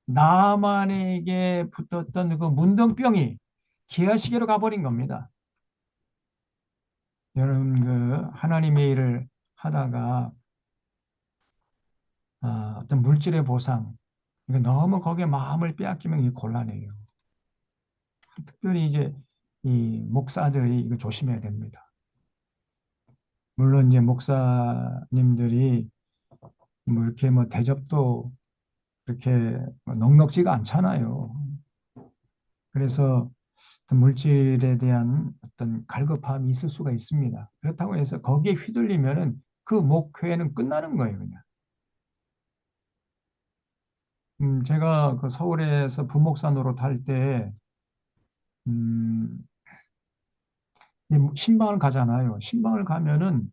나만에게 붙었던 그 문둥병이 게하시게로 가버린 겁니다. 여러분 그 하나님의 일을 하다가 어떤 물질의 보상 이거 너무 거기에 마음을 빼앗기면 이게 곤란해요. 특별히 이제 이 목사들이 이거 조심해야 됩니다. 물론 이제 목사님들이 뭐 이렇게 뭐 대접도 그렇게 넉넉지가 않잖아요. 그래서 어떤 물질에 대한 어떤 갈급함이 있을 수가 있습니다. 그렇다고 해서 거기에 휘둘리면은 그 목회는 끝나는 거예요, 그냥. 제가 그 서울에서 부목사 노릇할 때, 이 신방을 가잖아요. 신방을 가면은,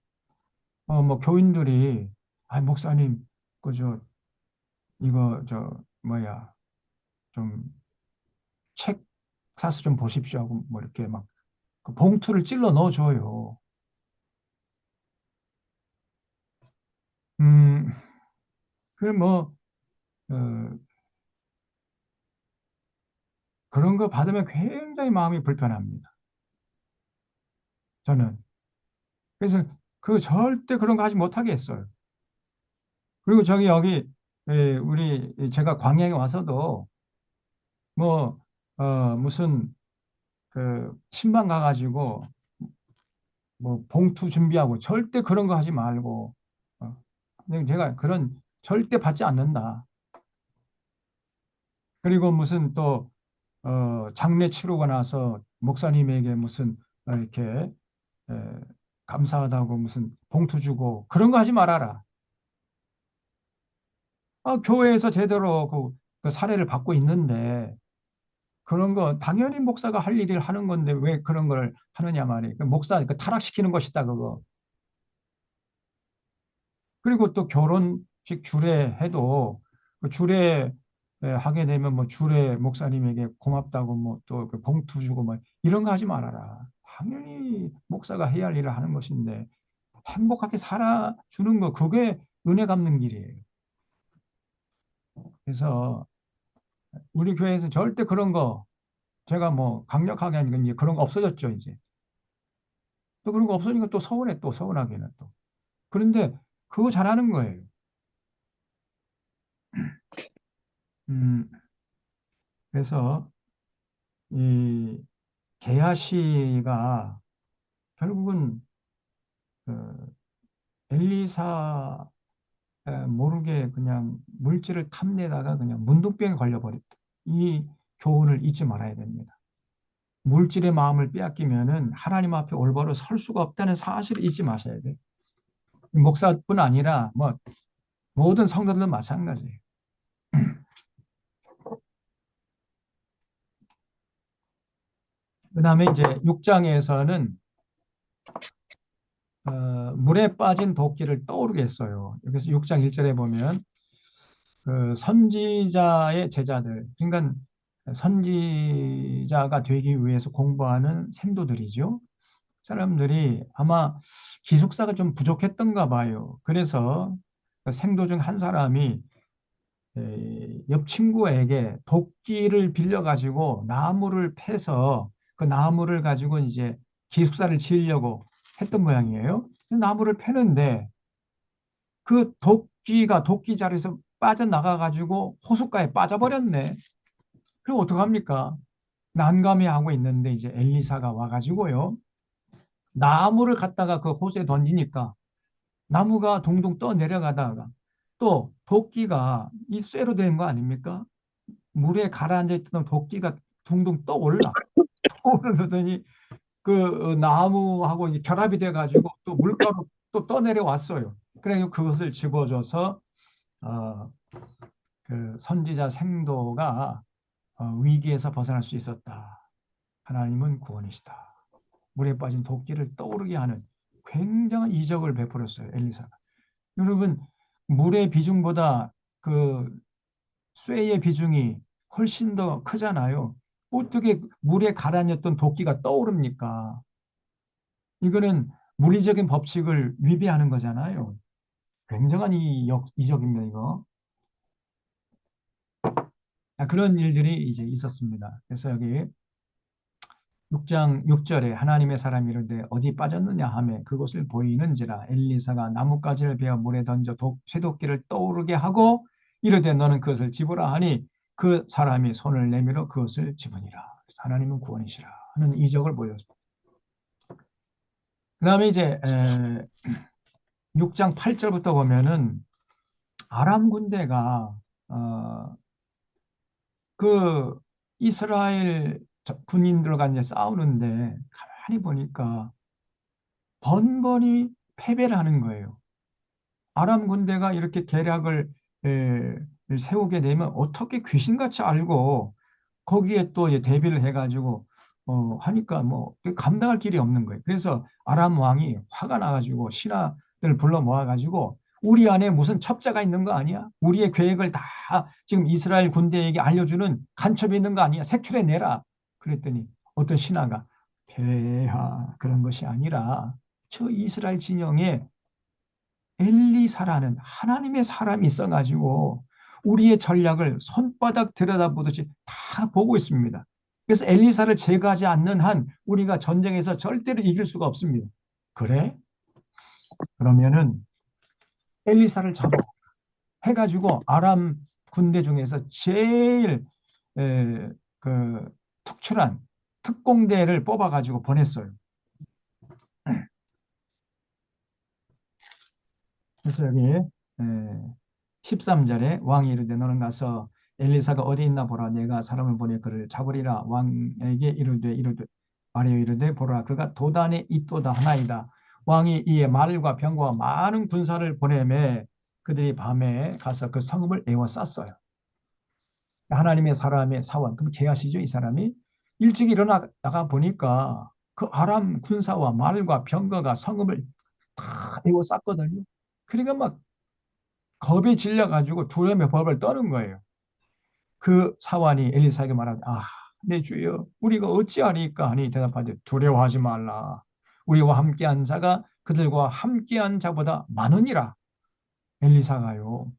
뭐, 교인들이, 목사님, 이거, 뭐야, 좀, 책 사서 좀 보십시오 하고, 뭐, 이렇게 막, 그 봉투를 찔러 넣어줘요. 음, 그 뭐, 어, 그런 거 받으면 굉장히 마음이 불편합니다. 저는. 그래서 그 절대 그런 거 하지 못하게 했어요. 그리고 여기, 제가 광양에 와서도 뭐, 무슨 그 신방 가가지고 뭐 봉투 준비하고 절대 그런 거 하지 말고 근데 제가 그런 절대 받지 않는다. 그리고 무슨 또 장례 치르고 나서 목사님에게 무슨 이렇게 에, 감사하다고 무슨 봉투 주고 그런 거 하지 말아라. 교회에서 제대로 그 사례를 받고 있는데 그런 거 당연히 목사가 할 일을 하는 건데 왜 그런 걸 하느냐 말이에요. 그 목사 그 타락시키는 것이다 그거. 그리고 또 결혼식 주례해도 그 주례 하게 되면 뭐 주례 목사님에게 고맙다고 뭐 또 그 봉투 주고 뭐 이런 거 하지 말아라. 당연히 목사가 해야 할 일을 하는 것인데 행복하게 살아주는 거 그게 은혜 갚는 길이에요. 그래서 우리 교회에서 절대 그런 거 제가 뭐 강력하게 하니까 이제 그런 거 없어졌죠 이제. 또 그런 거 없어지니까 또 서운해 또 서운하게는 또. 그런데 그거 잘하는 거예요. 음, 그래서 이 게하시가 결국은 그 엘리사 모르게 그냥 물질을 탐내다가 그냥 문둥병에 걸려버렸다. 이 교훈을 잊지 말아야 됩니다. 물질의 마음을 빼앗기면은 하나님 앞에 올바로 설 수가 없다는 사실을 잊지 마셔야 돼요. 목사뿐 아니라 뭐 모든 성도들도 마찬가지예요. 그다음에 이제 6장에서는 물에 빠진 도끼를 떠오르게 했어요. 여기서 6장 1절에 보면 그 선지자의 제자들, 그러니까 선지자가 되기 위해서 공부하는 생도들이죠. 사람들이 아마 기숙사가 좀 부족했던가 봐요. 그래서 그 생도 중 한 사람이 옆 친구에게 도끼를 빌려가지고 나무를 패서 그 나무를 가지고 이제 기숙사를 지으려고 했던 모양이에요. 나무를 패는데 그 도끼가 도끼 자리에서 빠져나가가지고 호숫가에 빠져버렸네. 그럼 어떡합니까? 난감해하고 있는데 이제 엘리사가 와가지고요. 나무를 갖다가 그 호수에 던지니까 나무가 둥둥 떠 내려가다가 또 도끼가 이 쇠로 된 거 아닙니까? 물에 가라앉아 있던 도끼가 둥둥 떠올라. 떠오르더니 그 나무하고 이제 결합이 돼가지고 또 물가로 또 떠내려왔어요. 그래서 그것을 집어줘서 어, 그 선지자 생도가 위기에서 벗어날 수 있었다. 하나님은 구원이시다. 물에 빠진 도끼를 떠오르게 하는 굉장한 이적을 베풀었어요. 엘리사가. 여러분 물의 비중보다 그 쇠의 비중이 훨씬 더 크잖아요. 어떻게 물에 가라앉았던 도끼가 떠오릅니까? 이거는 물리적인 법칙을 위배하는 거잖아요. 굉장한 이적입니다, 이거. 그런 일들이 이제 있었습니다. 그래서 여기 6장 6절에 하나님의 사람이 이르되 어디 빠졌느냐 하매 그것을 보이는지라 엘리사가 나뭇가지를 베어 물에 던져 쇠도끼를 떠오르게 하고 이르되 너는 그것을 집으라 하니 그 사람이 손을 내밀어 그것을 집으니라. 그래서 하나님은 구원이시라 하는 이적을 보였습니다. 그 다음에 이제 6장 8절부터 보면은 아람 군대가 그 이스라엘 군인들과 이제 싸우는데 가만히 보니까 번번이 패배를 하는 거예요. 아람 군대가 이렇게 계략을 세우게 되면 어떻게 귀신같이 알고 거기에 또 대비를 해가지고 하니까 뭐 감당할 길이 없는 거예요. 그래서 아람 왕이 화가 나가지고 신하들 불러 모아가지고 우리 안에 무슨 첩자가 있는 거 아니야? 우리의 계획을 다 지금 이스라엘 군대에게 알려주는 간첩이 있는 거 아니야? 색출해내라. 그랬더니 어떤 신하가 폐하 그런 것이 아니라 저 이스라엘 진영에 엘리사라는 하나님의 사람이 있어가지고 우리의 전략을 손바닥 들여다보듯이 다 보고 있습니다. 그래서 엘리사를 제거하지 않는 한 우리가 전쟁에서 절대로 이길 수가 없습니다. 그래? 그러면은 엘리사를 잡아 해가지고 아람 군대 중에서 제일 그 특출한 특공대를 뽑아가지고 보냈어요. 그래서 여기 13절에 왕이 이르되 너는 가서 엘리사가 어디 있나 보라. 내가 사람을 보내 그를 잡으리라. 왕에게 이르되 말하여 이르되 보라 그가 도단에 있도다 하나이다. 왕이 이에 말과 병과 많은 군사를 보내매 그들이 밤에 가서 그 성읍을 에워쌌어요. 하나님의 사람의 사원, 그럼 개하시죠 이 사람이. 일찍 일어나다가 보니까 그 아람 군사와 말과 병거가 성읍을 다 에워쌌거든요. 그러니까 막 겁이 질려가지고 두려움의 법을 떠는 거예요. 그 사환이 엘리사에게 말하되 내 주여 우리가 어찌하리까 하니 대답하되 두려워하지 말라. 우리와 함께한 자가 그들과 함께한 자보다 많으니라. 엘리사가요.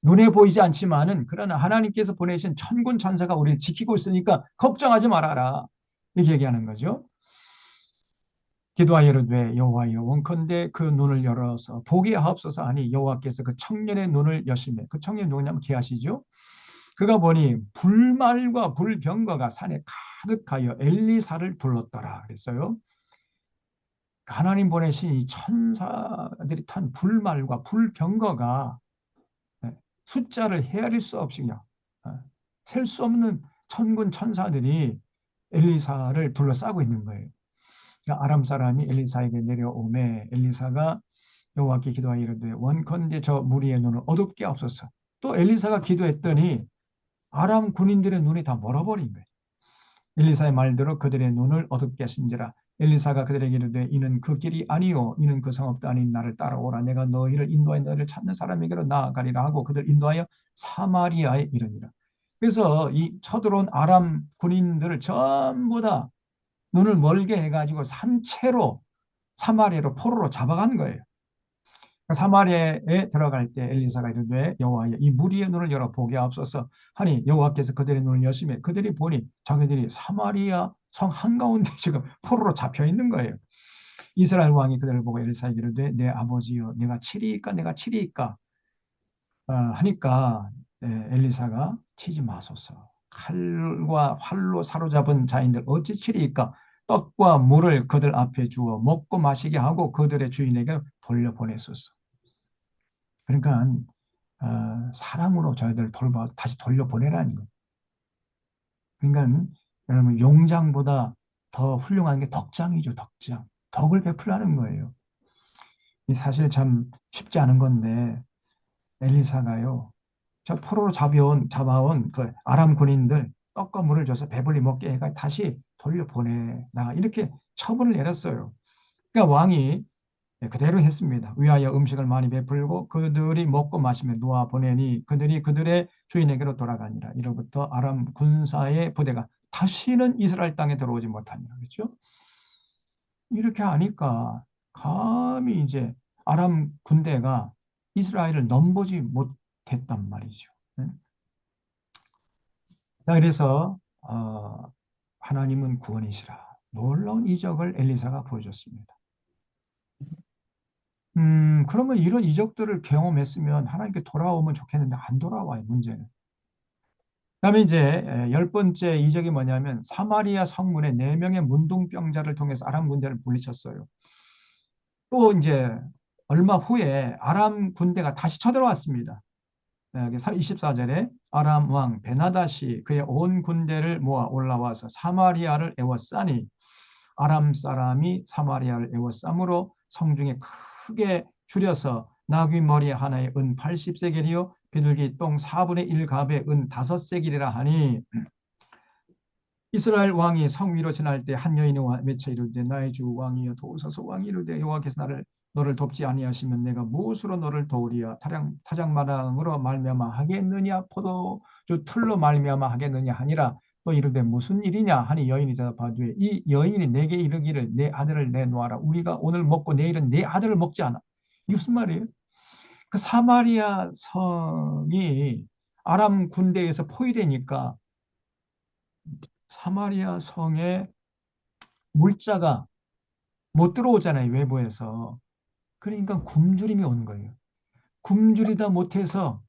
눈에 보이지 않지만은 그러나 하나님께서 보내신 천군 천사가 우리를 지키고 있으니까 걱정하지 말아라. 이렇게 얘기하는 거죠. 기도하여 이르되 여호와여 원컨대 그 눈을 열어서 보게 하옵소서 하니 여호와께서 그 청년의 눈을 여시매 그 청년이 누구냐면 기하시죠. 그가 보니 불말과 불병거가 산에 가득하여 엘리사를 둘렀더라 그랬어요. 하나님 보내신 이 천사들이 탄 불말과 불병거가 숫자를 헤아릴 수 없이 그냥 셀 수 없는 천군 천사들이 엘리사를 둘러싸고 있는 거예요. 그러니까 아람 사람이 엘리사에게 내려오매 엘리사가 여호와께 기도하여 이르되 원컨대 저 무리의 눈을 어둡게 하옵소서. 또 엘리사가 기도했더니 아람 군인들의 눈이 다 멀어버린 거예요. 엘리사의 말대로 그들의 눈을 어둡게 하신지라. 엘리사가 그들에게 이르되 이는 그 길이 아니요 이는 그 성읍도 아닌 나를 따라오라. 내가 너희를 인도하여 너희를 찾는 사람에게로 나아가리라 하고 그들 인도하여 사마리아에 이르니라. 그래서 이 쳐들어온 아람 군인들을 전부 다 눈을 멀게 해가지고 산채로 사마리아로 포로로 잡아간 거예요. 사마리아에 들어갈 때 엘리사가 이르되 여호와여 이 무리의 눈을 열어 보게 하옵소서 하니 여호와께서 그들의 눈을 여시매 그들이 보니 자기들이 사마리아 성 한가운데 지금 포로로 잡혀 있는 거예요. 이스라엘 왕이 그들을 보고 엘리사에게 이르되 내 아버지여 내가 치리이까 하니까 엘리사가 치지 마소서. 칼과 활로 사로잡은 자인들 어찌 치리이까. 떡과 물을 그들 앞에 주어 먹고 마시게 하고 그들의 주인에게 돌려보내소서. 그러니까 사랑으로 저희들을 다시 돌려보내라는 거예요. 그러니까 여러분 용장보다 더 훌륭한 게 덕장이죠. 덕장. 덕을 베풀라는 거예요. 사실 참 쉽지 않은 건데 엘리사가요. 저 포로로 잡아온 그 아람 군인들 떡과 물을 줘서 배불리 먹게 해가 다시 돌려보내라 이렇게 처분을 내렸어요. 그러니까 왕이 그대로 했습니다. 위하여 음식을 많이 베풀고 그들이 먹고 마시며 놓아 보내니 그들이 그들의 주인에게로 돌아가니라. 이로부터 아람 군사의 부대가 다시는 이스라엘 땅에 들어오지 못하니라. 그렇죠? 이렇게 하니까 감히 이제 아람 군대가 이스라엘을 넘보지 못했단 말이죠. 자, 그래서 하나님은 구원이시라. 놀라운 이적을 엘리사가 보여줬습니다. 그러면 이런 이적들을 경험했으면 하나님께 돌아오면 좋겠는데 안 돌아와요, 문제는. 그다음에 이제 10번째 이적이 뭐냐면 사마리아 성문에 4명의 문둥병자를 통해서 아람 군대를 물리쳤어요. 또 이제 얼마 후에 아람 군대가 다시 쳐들어왔습니다. 24절에 아람 왕 베나다시 그의 온 군대를 모아 올라와서 사마리아를 에워싸니 아람 사람이 사마리아를 에워싸므로 성중에 크게 줄여서 나귀 머리 하나에 은 80세겔이요 비둘기 똥 4분의 1갑에 은 5세겔이라 하니 이스라엘 왕이 성 위로 지날 때 한 여인이 외쳐 이르되 나의 주 왕이여 도우소서. 왕이 이르되 여호와께서 너를 돕지 아니하시면 내가 무엇으로 너를 도우리야. 타작마당으로 말미암아 하겠느냐 포도주 틀로 말미암아 하겠느냐 하니라. 또 이르되 무슨 일이냐 하니 여인이 대답하되 이 여인이 내게 이르기를 내 아들을 내놓아라. 우리가 오늘 먹고 내일은 내 아들을 먹지 않아. 이게 무슨 말이에요? 그 사마리아 성이 아람 군대에서 포위되니까 사마리아 성에 물자가 못 들어오잖아요. 외부에서. 그러니까 굶주림이 온 거예요. 굶주리다 못해서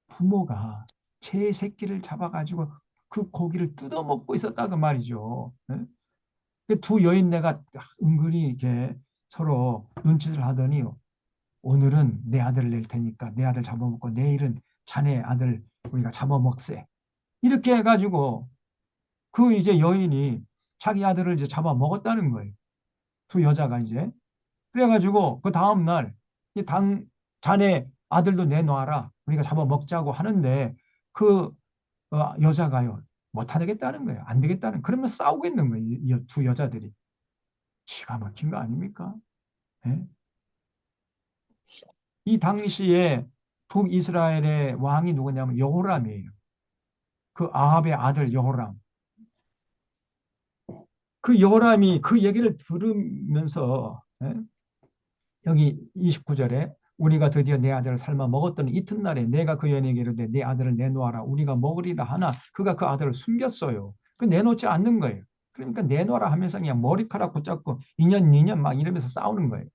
부모가 제 새끼를 잡아가지고 그 고기를 뜯어먹고 있었다 그 말이죠. 예? 그 두 여인네가 은근히 이렇게 서로 눈짓을 하더니 오늘은 내 아들을 낼 테니까 내 아들 잡아먹고 내일은 자네 아들 우리가 잡아먹세. 이렇게 해가지고 그 이제 여인이 자기 아들을 이제 잡아먹었다는 거예요. 두 여자가 이제. 그래가지고 그 다음날 당 자네 아들도 내놔라. 우리가 잡아먹자고 하는데 그 여자가요. 못하겠다는 거예요. 안 되겠다는. 그러면 싸우겠는 거예요. 이 두 여자들이. 기가 막힌 거 아닙니까? 예? 이 당시에 북이스라엘의 왕이 누구냐면 여호람이에요. 그 아합의 아들 여호람. 그 여호람이 그 얘기를 들으면서 예? 여기 29절에 우리가 드디어 내 아들을 삶아 먹었더니 이튿날에 내가 그 여인에게 이르되 내 아들을 내놓아라 우리가 먹으리라 하나 그가 그 아들을 숨겼어요. 그 내놓지 않는 거예요. 그러니까 내놓아라 하면서 그냥 머리카락 붙잡고 2년 2년 막 이러면서 싸우는 거예요.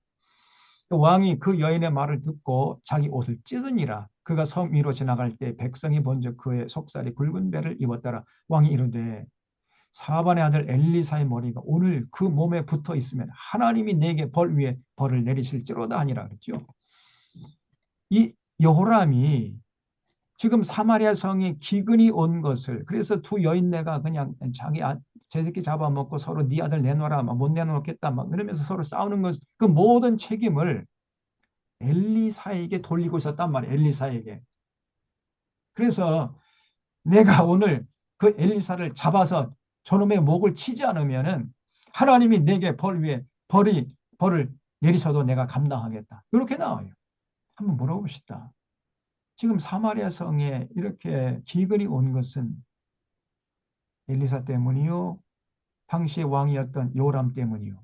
왕이 그 여인의 말을 듣고 자기 옷을 찢으니라. 그가 섬 위로 지나갈 때 백성이 본즉 그의 속살이 굵은 배를 입었더라. 왕이 이르되 사반의 아들 엘리사의 머리가 오늘 그 몸에 붙어 있으면 하나님이 내게 벌 위에 벌을 내리실지로다 하니라 그랬죠. 이 여호람이 지금 사마리아 성에 기근이 온 것을 그래서 두 여인네가 그냥 자기 제 새끼 잡아먹고 서로 네 아들 내놓아라 못 내놓겠다 막 그러면서 서로 싸우는 것 그 모든 책임을 엘리사에게 돌리고 있었단 말이에요. 엘리사에게. 그래서 내가 오늘 그 엘리사를 잡아서 저놈의 목을 치지 않으면은 하나님이 내게 벌 위에 벌을 내리셔도 내가 감당하겠다. 이렇게 나와요. 한번 물어봅시다. 지금 사마리아 성에 이렇게 기근이 온 것은 엘리사 때문이요? 당시의 왕이었던 요람 때문이요?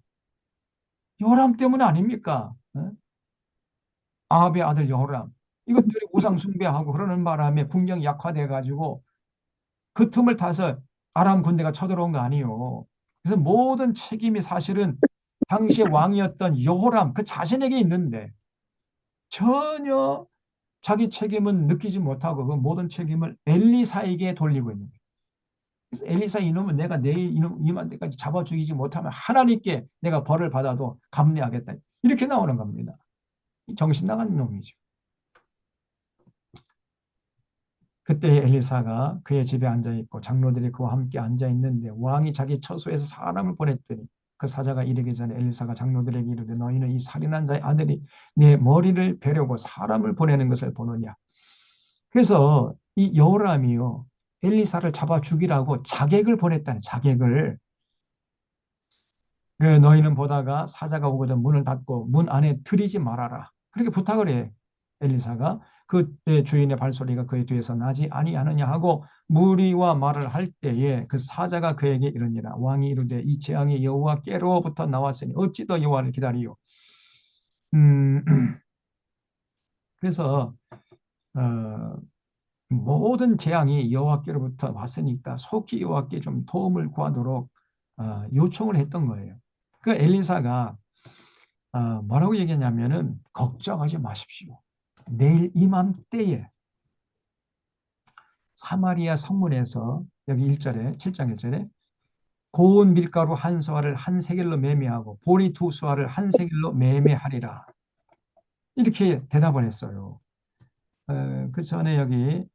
요람 때문 아닙니까? 아합의 아들 여호람. 이것들이 우상 숭배하고 그러는 바람에 군경이 약화돼 가지고 그 틈을 타서 아람 군대가 쳐들어온 거 아니에요. 그래서 모든 책임이 사실은 당시의 왕이었던 여호람 그 자신에게 있는데 전혀 자기 책임은 느끼지 못하고 그 모든 책임을 엘리사에게 돌리고 있는 거예요. 그래서 엘리사 이놈은 내가 내일 이만 때까지 잡아 죽이지 못하면 하나님께 내가 벌을 받아도 감내하겠다. 이렇게 나오는 겁니다. 정신 나간 놈이죠. 그때 엘리사가 그의 집에 앉아있고 장로들이 그와 함께 앉아있는데 왕이 자기 처소에서 사람을 보냈더니 그 사자가 이르기 전에 엘리사가 장로들에게 이르되 너희는 이 살인한 자의 아들이 내 머리를 베려고 사람을 보내는 것을 보느냐. 그래서 이 여호람이요 엘리사를 잡아 죽이라고 자객을 보냈다는 자객을. 너희는 보다가 사자가 오거든 문을 닫고 문 안에 들이지 말아라. 그렇게 부탁을 해. 엘리사가 그때 주인의 발소리가 그의 뒤에서 나지 아니하느냐 하고 무리와 말을 할 때에 그 사자가 그에게 이르니라. 왕이 이르되 이 재앙이 여호와께로부터 나왔으니 어찌 더 여호와를 기다리요. 그래서 모든 재앙이 여호와께로부터 왔으니까 속히 여호와께 좀 도움을 구하도록 요청을 했던 거예요. 그 엘리사가 뭐라고 얘기했냐면은 걱정하지 마십시오. 내일 이맘때에 사마리아 성문에서 여기 1절에 7장 1절에 고운 밀가루 한 수아를 한 세겔로 매매하고 보리 두 수아를 한 세겔로 매매하리라. 이렇게 대답을 했어요. 그 전에 여기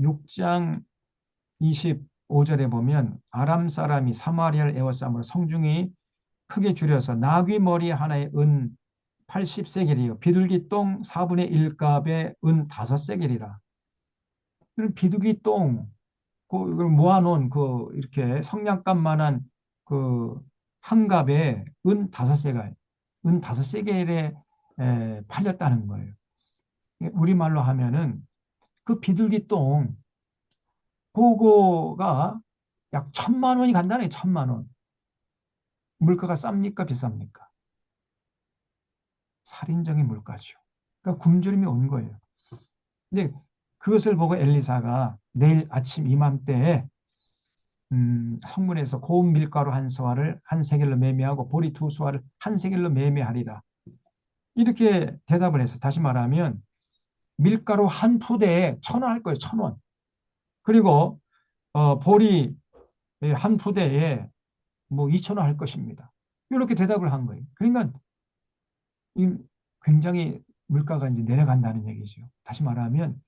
6장 25절에 보면 아람 사람이 사마리아를 에워싸므로 성중이 크게 줄여서 나귀 머리 하나에 은 80세겔이요. 비둘기 똥 4분의 1값에 은 5세겔이라. 비둘기 똥, 그걸 모아놓은 이렇게 성냥갑만한 한 값에 은 5세겔, 은 5세겔에 팔렸다는 거예요. 우리말로 하면은 그 비둘기 똥, 그거가 약 1,000만 원이 간다네, 1,000만 원. 물가가 쌉니까, 비쌉니까? 살인적인 물가죠. 그러니까 굶주림이 온 거예요. 근데 그것을 보고 엘리사가 내일 아침 이맘때에 성문에서 고운 밀가루 한 수아를 한 세겔로 매매하고 보리 두 수아를 한 세겔로 매매하리라. 이렇게 대답을 해서 다시 말하면 밀가루 한 푸대에 1,000원 할 거예요. 1,000원. 그리고 보리 한 푸대에 뭐 2,000원 할 것입니다. 이렇게 대답을 한 거예요. 그러니까 이 굉장히 물가가 이제 내려간다는 얘기죠. 다시 말하면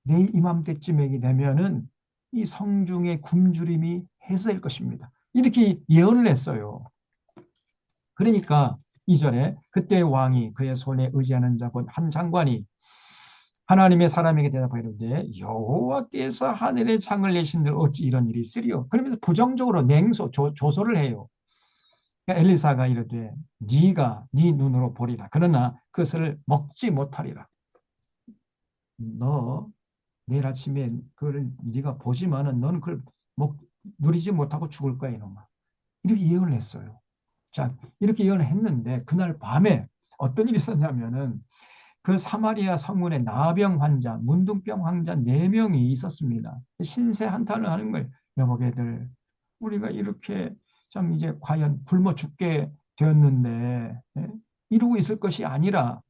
내일 이맘때쯤에 되면은 이 성중의 굶주림이 해소될 것입니다. 이렇게 예언을 했어요. 그러니까 2절에 그때 왕이 그의 손에 의지하는 자 곧 한 장관이 하나님의 사람에게 대답하이르되 여호와께서 하늘의 창을 내신들 어찌 이런 일이 있으리요. 그러면서 부정적으로 조소를 해요. 그러니까 엘리사가 이르되 네가 네 눈으로 보리라. 그러나 그것을 먹지 못하리라. 너 내일 아침에 그걸 네가 보지만은 너는 그걸 누리지 못하고 죽을 거야 이놈아. 이렇게 예언을 했어요. 자, 이렇게 예언을 했는데 그날 밤에 어떤 일이 있었냐면은 그 사마리아 성문에 나병 환자, 문둥병 환자 4명이 있었습니다. 신세 한탄을 하는 거예요. 여보게들, 우리가 이렇게 참 이제 과연 굶어 죽게 되었는데 이러고 있을 것이 아니라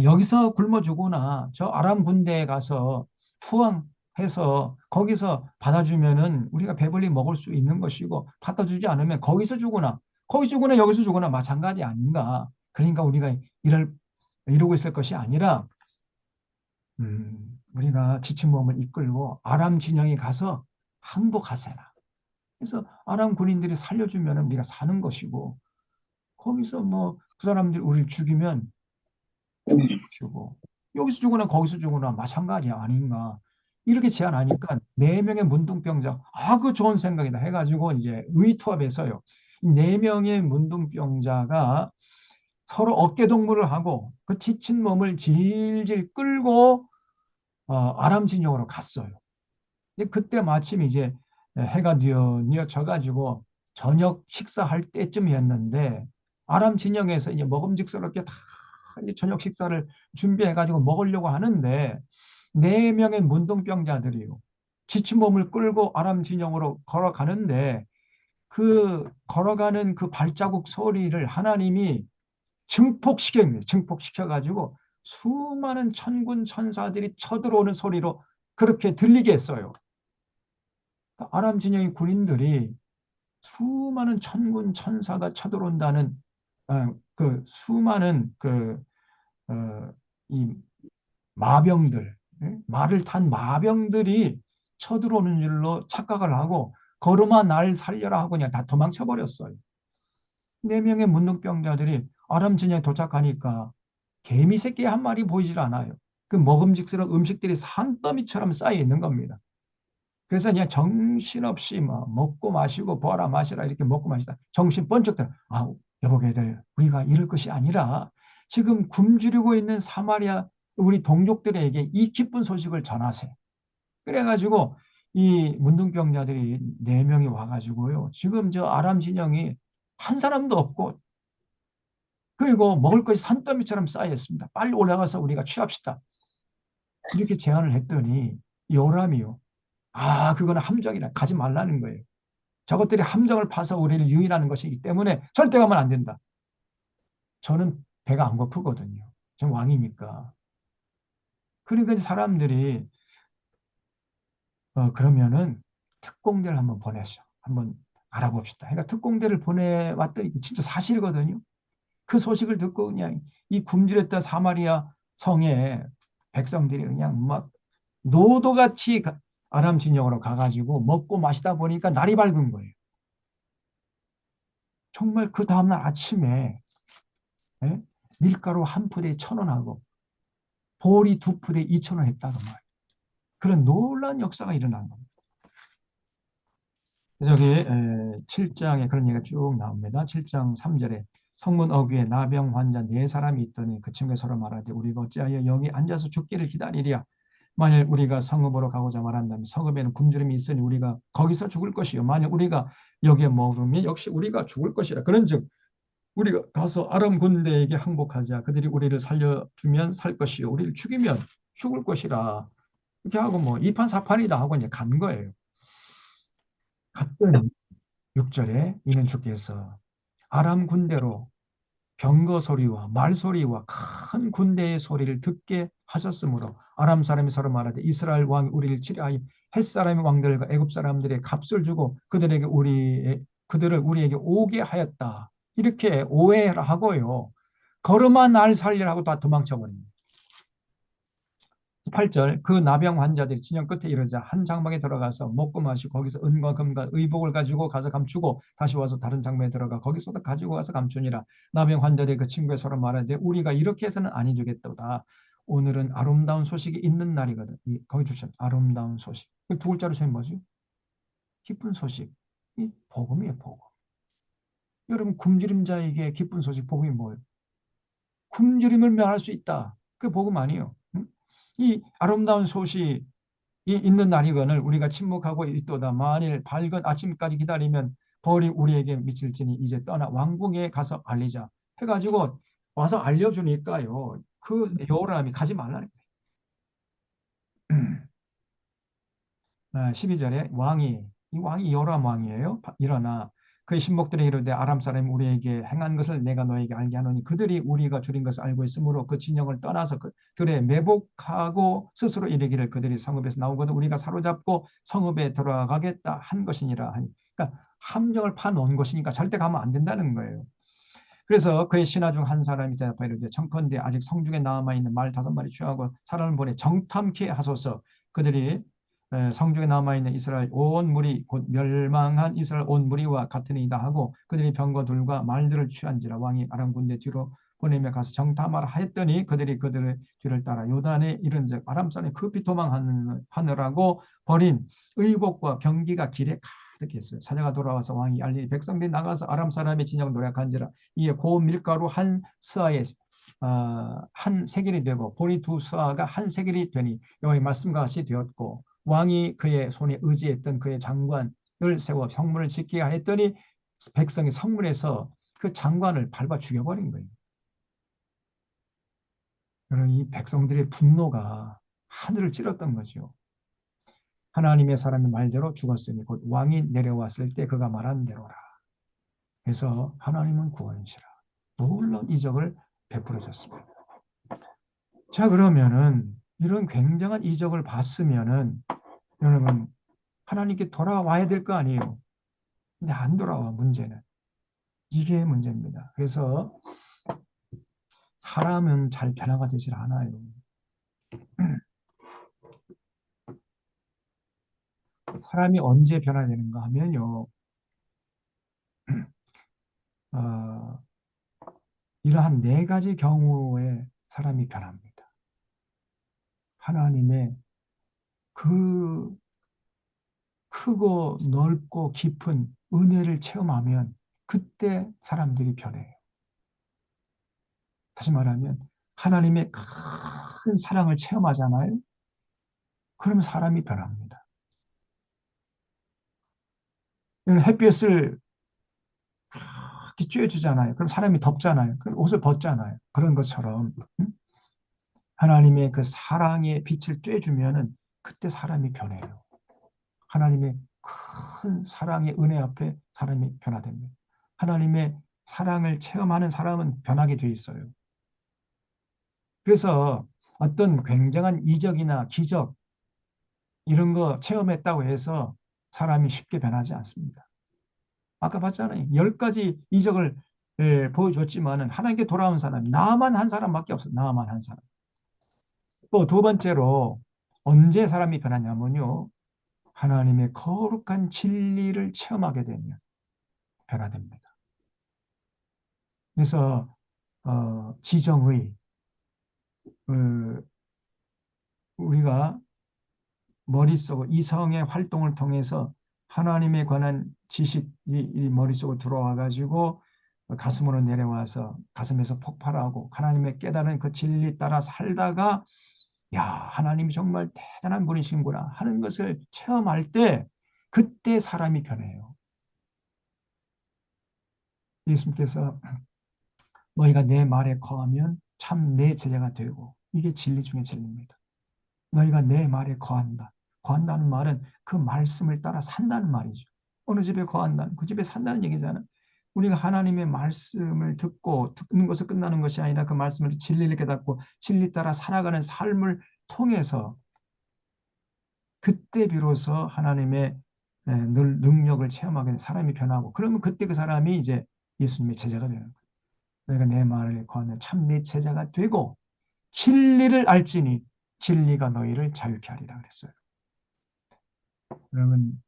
여기서 굶어 죽거나 저 아람 군대에 가서 투항해서 거기서 받아주면은 우리가 배불리 먹을 수 있는 것이고 받아주지 않으면 거기서 죽거나 여기서 죽거나 마찬가지 아닌가. 그러니까 우리가 이러고 있을 것이 아니라 우리가 지친 몸을 이끌고 아람 진영에 가서 항복하세라. 그래서 아람 군인들이 살려주면 우리가 사는 것이고 거기서 뭐 그 사람들이 우리를 죽이면 죽고 여기서 죽거나 거기서 죽거나 마찬가지 아닌가. 이렇게 제안하니까 4명의 문둥병자 그 좋은 생각이다 해가지고 이제 의투합해서요. 4명의 문둥병자가 서로 어깨동무를 하고 그 지친 몸을 질질 끌고 아람 진영으로 갔어요. 그때 마침 이제 해가 뉘어져가지고 저녁 식사할 때쯤이었는데 아람 진영에서 이제 먹음직스럽게 다 이제 저녁 식사를 준비해가지고 먹으려고 하는데 4명의 문둥병자들이요. 지친 몸을 끌고 아람 진영으로 걸어가는데 그 걸어가는 그 발자국 소리를 하나님이 증폭시켜가지고 수많은 천군 천사들이 쳐들어오는 소리로 그렇게 들리게 했어요. 아람 진영의 군인들이 수많은 천군 천사가 쳐들어온다는 그 수많은 이 마병들, 말을 탄 마병들이 쳐들어오는 줄로 착각을 하고 걸음아 날 살려라 하고 그냥 다 도망쳐 버렸어요. 4명의 문둥병자들이 아람 진영에 도착하니까 개미 새끼 한 마리 보이질 않아요. 그 먹음직스러운 음식들이 산더미처럼 쌓여 있는 겁니다. 그래서 그냥 정신없이 먹고 마시고 보아라 마시라 이렇게 먹고 마시다 정신 번쩍 들어. 여보게들 우리가 이럴 것이 아니라 지금 굶주리고 있는 사마리아 우리 동족들에게 이 기쁜 소식을 전하세요. 그래가지고 이 문둥병자들이 4명이 와가지고요. 지금 저 아람 진영이 한 사람도 없고 그리고 먹을 것이 산더미처럼 쌓여 있습니다. 빨리 올라가서 우리가 취합시다. 이렇게 제안을 했더니 요람이요. 그거는 함정이라 가지 말라는 거예요. 저것들이 함정을 파서 우리를 유인하는 것이기 때문에 절대 가면 안 된다. 저는 배가 안 고프거든요. 저는 왕이니까. 그러니까 사람들이 그러면은 특공대를 한번 보내시죠. 한번 알아봅시다. 그러니까 특공대를 보내왔더니 진짜 사실이거든요. 그 소식을 듣고 그냥 이 굶주렸던 사마리아 성의 백성들이 그냥 막 노도같이 아람 진영으로 가가지고 먹고 마시다 보니까 날이 밝은 거예요. 정말 그 다음날 아침에 밀가루 한 푸대에 1,000원하고 보리 2푸대에 2,000원 했다고 말이에요. 그런 놀라운 역사가 일어난 겁니다. 저기 7장에 그런 얘기가 쭉 나옵니다. 7장 3절에 성문 어귀에 나병 환자 4사람이 있더니 그 친구가 서로 말하되 우리가 어찌하여 여기 앉아서 죽기를 기다리랴. 만일 우리가 성읍으로 가고자 말한다면 성읍에는 굶주림이 있으니 우리가 거기서 죽을 것이요 만일 우리가 여기에 머무르면 역시 우리가 죽을 것이라. 그런즉 우리가 가서 아람 군대에게 항복하자. 그들이 우리를 살려주면 살 것이요 우리를 죽이면 죽을 것이라. 이렇게 하고 2판 4판이다 하고 이제 간 거예요. 갔더니 6절에 이는 주께서 아람 군대로 병거 소리와 말소리와 큰 군대의 소리를 듣게 하셨으므로 아람 사람이 서로 말하되 이스라엘 왕이 우리를 치려하여 햇사람의 왕들과 애굽 사람들의 값을 주고 그들을 우리에게 오게 하였다. 이렇게 오해를 하고요. 걸음아 날 살리라고 다 도망쳐 버립니다. 8절 그 나병 환자들이 진영 끝에 이르자 한 장막에 들어가서 먹고 마시고 거기서 은과 금과 의복을 가지고 가서 감추고 다시 와서 다른 장막에 들어가 거기서도 가지고 가서 감추니라. 나병 환자들이 그 친구의 서로 말하는데 우리가 이렇게 해서는 아니 되겠도다. 오늘은 아름다운 소식이 있는 날이거든. 거기 주셨죠. 아름다운 소식. 두 글자로 쓰면 뭐지? 기쁜 소식. 이 복음이에요, 복음. 여러분 굶주림자에게 기쁜 소식, 복음이 뭐예요? 굶주림을 면할 수 있다. 그 복음 아니에요. 응? 이 아름다운 소식이 있는 날이거늘 우리가 침묵하고 있도다. 만일 밝은 아침까지 기다리면 벌이 우리에게 미칠지니 이제 떠나 왕궁에 가서 알리자. 해가지고 와서 알려주니까요. 그 요람이 가지 말라는 거예요. 12절에 이 왕이 요람 왕이에요. 일어나 그의 신복들이 이르되 아람 사람이 우리에게 행한 것을 내가 너에게 알게 하노니 그들이 우리가 줄인 것을 알고 있으므로 그 진영을 떠나서 그들의 매복하고 스스로 이르기를 그들이 성읍에서 나오거든 우리가 사로잡고 성읍에 들어가겠다 한 것이니라 하니. 그러니까 함정을 파놓은 것이니까 절대 가면 안 된다는 거예요. 그래서 그의 신하 중 한 사람이 대답하여 이르되 청컨대 아직 성중에 남아있는 말 5마리 취하고 사람을 보내 정탐케 하소서. 그들이 성중에 남아있는 이스라엘 온 무리 곧 멸망한 이스라엘 온 무리와 같으니이다 하고 그들이 병거 둘과 말들을 취한지라. 왕이 아람 군대 뒤로 보내며 가서 정탐하라 하였더니 그들이 그들의 뒤를 따라 요단에 이른즉 아람 사람이 급히 도망하느라고 버린 의복과 병기가 길에 가득했어요. 사자가 돌아와서 왕이 알리니 백성들이 나가서 아람 사람의 진영을 노략한지라. 이에 고운 밀가루 한 스아에 한 세겔이 되고 보리 2스아가 한 세겔이 되니 여호와의 말씀과 같이 되었고 왕이 그의 손에 의지했던 그의 장관을 세워 성문을 지키게 하였더니 백성이 성문에서 그 장관을 밟아 죽여버린 거예요. 그러니 이 백성들의 분노가 하늘을 찔렀던 거죠. 하나님의 사람의 말대로 죽었으니 곧 왕이 내려왔을 때 그가 말한 대로라. 그래서 하나님은 구원이시라. 놀라운 이적을 베풀어 줬습니다. 자, 그러면은 이런 굉장한 이적을 봤으면은 여러분 하나님께 돌아와야 될 거 아니에요. 근데 안 돌아와. 문제는 이게 문제입니다. 그래서 사람은 잘 변화가 되질 않아요. 사람이 언제 변화되는가 하면요, 이러한 4가지 경우에 사람이 변합니다. 하나님의 그 크고 넓고 깊은 은혜를 체험하면 그때 사람들이 변해요. 다시 말하면 하나님의 큰 사랑을 체험하잖아요. 그럼 사람이 변합니다. 햇볕을 그렇게 쬐주잖아요. 그럼 사람이 덥잖아요. 그럼 옷을 벗잖아요. 그런 것처럼 하나님의 그 사랑의 빛을 쬐주면은 그때 사람이 변해요. 하나님의 큰 사랑의 은혜 앞에 사람이 변화됩니다. 하나님의 사랑을 체험하는 사람은 변하게 돼 있어요. 그래서 어떤 굉장한 이적이나 기적 이런 거 체험했다고 해서 사람이 쉽게 변하지 않습니다. 아까 봤잖아요. 10가지 이적을 보여줬지만은 하나님께 돌아온 사람이 나만 한 사람밖에 없어요. 나만 한 사람. 또 2번째로 언제 사람이 변하냐면요. 하나님의 거룩한 진리를 체험하게 되면 변화됩니다. 그래서 지정의 우리가 머릿속 이성의 활동을 통해서 하나님에 관한 지식이 이 머릿속으로 들어와 가지고 가슴으로 내려와서 가슴에서 폭발하고 하나님의 깨달은 그 진리 따라 살다가 야, 하나님이 정말 대단한 분이신구나 하는 것을 체험할 때 그때 사람이 변해요. 예수님께서 너희가 내 말에 거하면 참 내 제자가 되고 이게 진리 중에 진리입니다. 너희가 내 말에 거한다. 거한다는 말은 그 말씀을 따라 산다는 말이죠. 어느 집에 거한다는 그 집에 산다는 얘기잖아요. 우리가 하나님의 말씀을 듣고 듣는 것을 끝나는 것이 아니라 그 말씀을 진리를 깨닫고 진리 따라 살아가는 삶을 통해서 그때 비로소 하나님의 늘 능력을 체험하게 되는 사람이 변하고 그러면 그때 그 사람이 이제 예수님의 제자가 되는 거예요. 내가 내 말을 거하면 참 내 제자가 되고 진리를 알지니 진리가 너희를 자유케 하리라 그랬어요. 그러면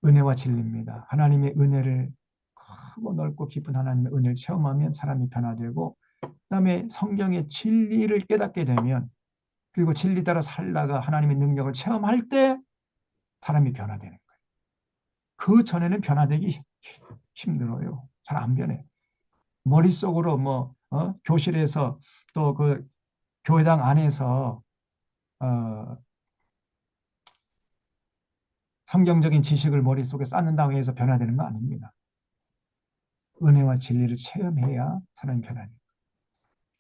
은혜와 진리입니다. 하나님의 은혜를 크고 넓고 깊은 하나님의 은혜를 체험하면 사람이 변화되고 그다음에 성경의 진리를 깨닫게 되면 그리고 진리 따라 살다가 하나님의 능력을 체험할 때 사람이 변화되는 거예요. 그 전에는 변화되기 힘들어요. 잘 안 변해. 머릿속으로 교실에서 또 그 교회당 안에서 성경적인 지식을 머릿속에 쌓는다고 해서 변화되는 거 아닙니다. 은혜와 진리를 체험해야 사람이 변화돼요.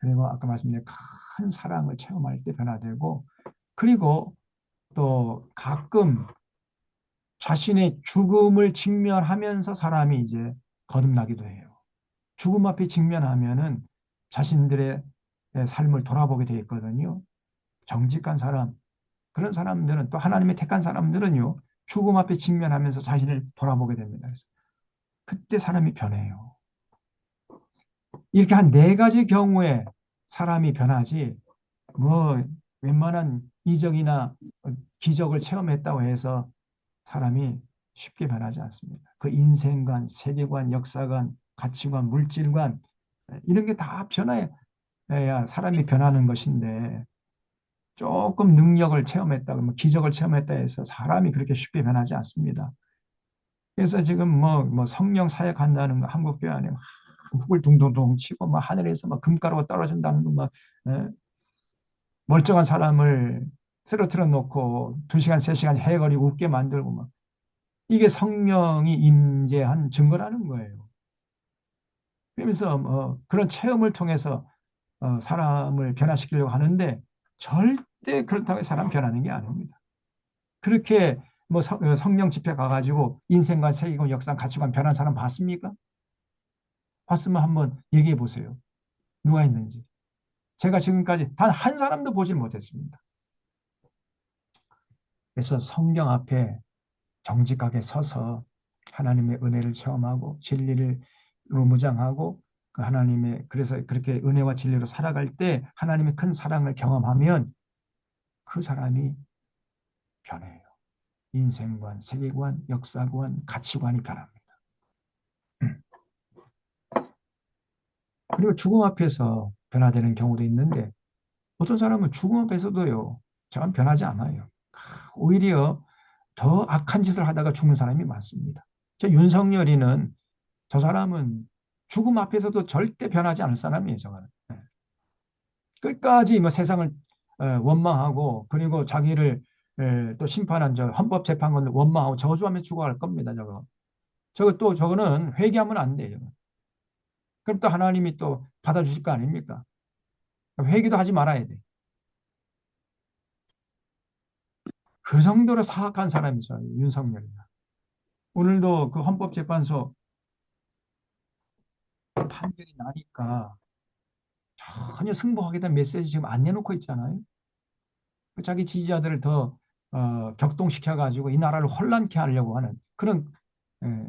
그리고 아까 말씀드린 큰 사랑을 체험할 때 변화되고 그리고 또 가끔 자신의 죽음을 직면하면서 사람이 이제 거듭나기도 해요. 죽음 앞에 직면하면은 자신들의 삶을 돌아보게 돼 있거든요. 정직한 사람, 그런 사람들은 또 하나님의 택한 사람들은요. 죽음 앞에 직면하면서 자신을 돌아보게 됩니다. 그래서 그때 사람이 변해요. 이렇게 한 네 가지 경우에 사람이 변하지 뭐 웬만한 이적이나 기적을 체험했다고 해서 사람이 쉽게 변하지 않습니다. 그 인생관, 세계관, 역사관, 가치관, 물질관 이런 게 다 변해야 사람이 변하는 것인데 조금 능력을 체험했다, 뭐 기적을 체험했다 해서 사람이 그렇게 쉽게 변하지 않습니다. 그래서 지금 뭐 성령 사역한다는 거 한국 교회 안에 막 북을 둥둥둥 치고 막 하늘에서 막 금가루가 떨어진다는 거 막 멀쩡한 사람을 쓰러뜨려 놓고 2시간, 3시간 해거리고 웃게 만들고 막 이게 성령이 임재한 증거라는 거예요. 그러면서 그런 체험을 통해서 사람을 변화시키려고 하는데 절대 그렇다고 해서 사람 변하는 게 아닙니다. 그렇게 뭐 성령 집회 가가지고 인생관, 세계관, 역사, 가치관 변한 사람 봤습니까? 봤으면 한번 얘기해 보세요. 누가 있는지. 제가 지금까지 단 한 사람도 보질 못했습니다. 그래서 성경 앞에 정직하게 서서 하나님의 은혜를 체험하고 진리를 무장하고 그 하나님의 그래서 그렇게 은혜와 진리로 살아갈 때 하나님의 큰 사랑을 경험하면 그 사람이 변해요. 인생관, 세계관, 역사관, 가치관이 변합니다. 그리고 죽음 앞에서 변화되는 경우도 있는데 어떤 사람은 죽음 앞에서도요. 참 변하지 않아요. 오히려 더 악한 짓을 하다가 죽는 사람이 많습니다. 저 윤석열이는 저 사람은 죽음 앞에서도 절대 변하지 않을 사람이에요. 저거는. 끝까지 뭐 세상을 원망하고 그리고 자기를 또 심판한 저 헌법재판관을 원망하고 저주하며 죽어갈 겁니다. 저거는 회개하면 안 돼요. 그럼 또 하나님이 또 받아주실 거 아닙니까? 회개도 하지 말아야 돼. 그 정도로 사악한 사람이죠. 윤석열이가. 오늘도 그 헌법재판소 판결이 나니까 전혀 승복하겠다는 메시지 지금 안 내놓고 있잖아요. 자기 지지자들을 더 격동시켜가지고 이 나라를 혼란케 하려고 하는 그런 에,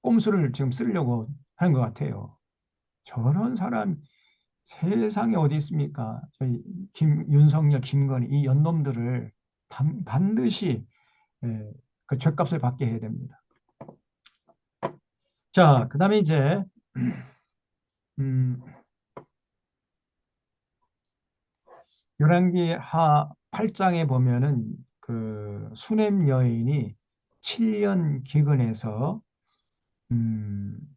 꼼수를 지금 쓰려고 하는 것 같아요. 저런 사람 세상에 어디 있습니까? 저희 윤석열, 김건희 이 연놈들을 반드시 그 죗값을 받게 해야 됩니다. 자, 그다음에 이제 열왕기 하 8장에 보면은 그 수넴 여인이 7년 기근해서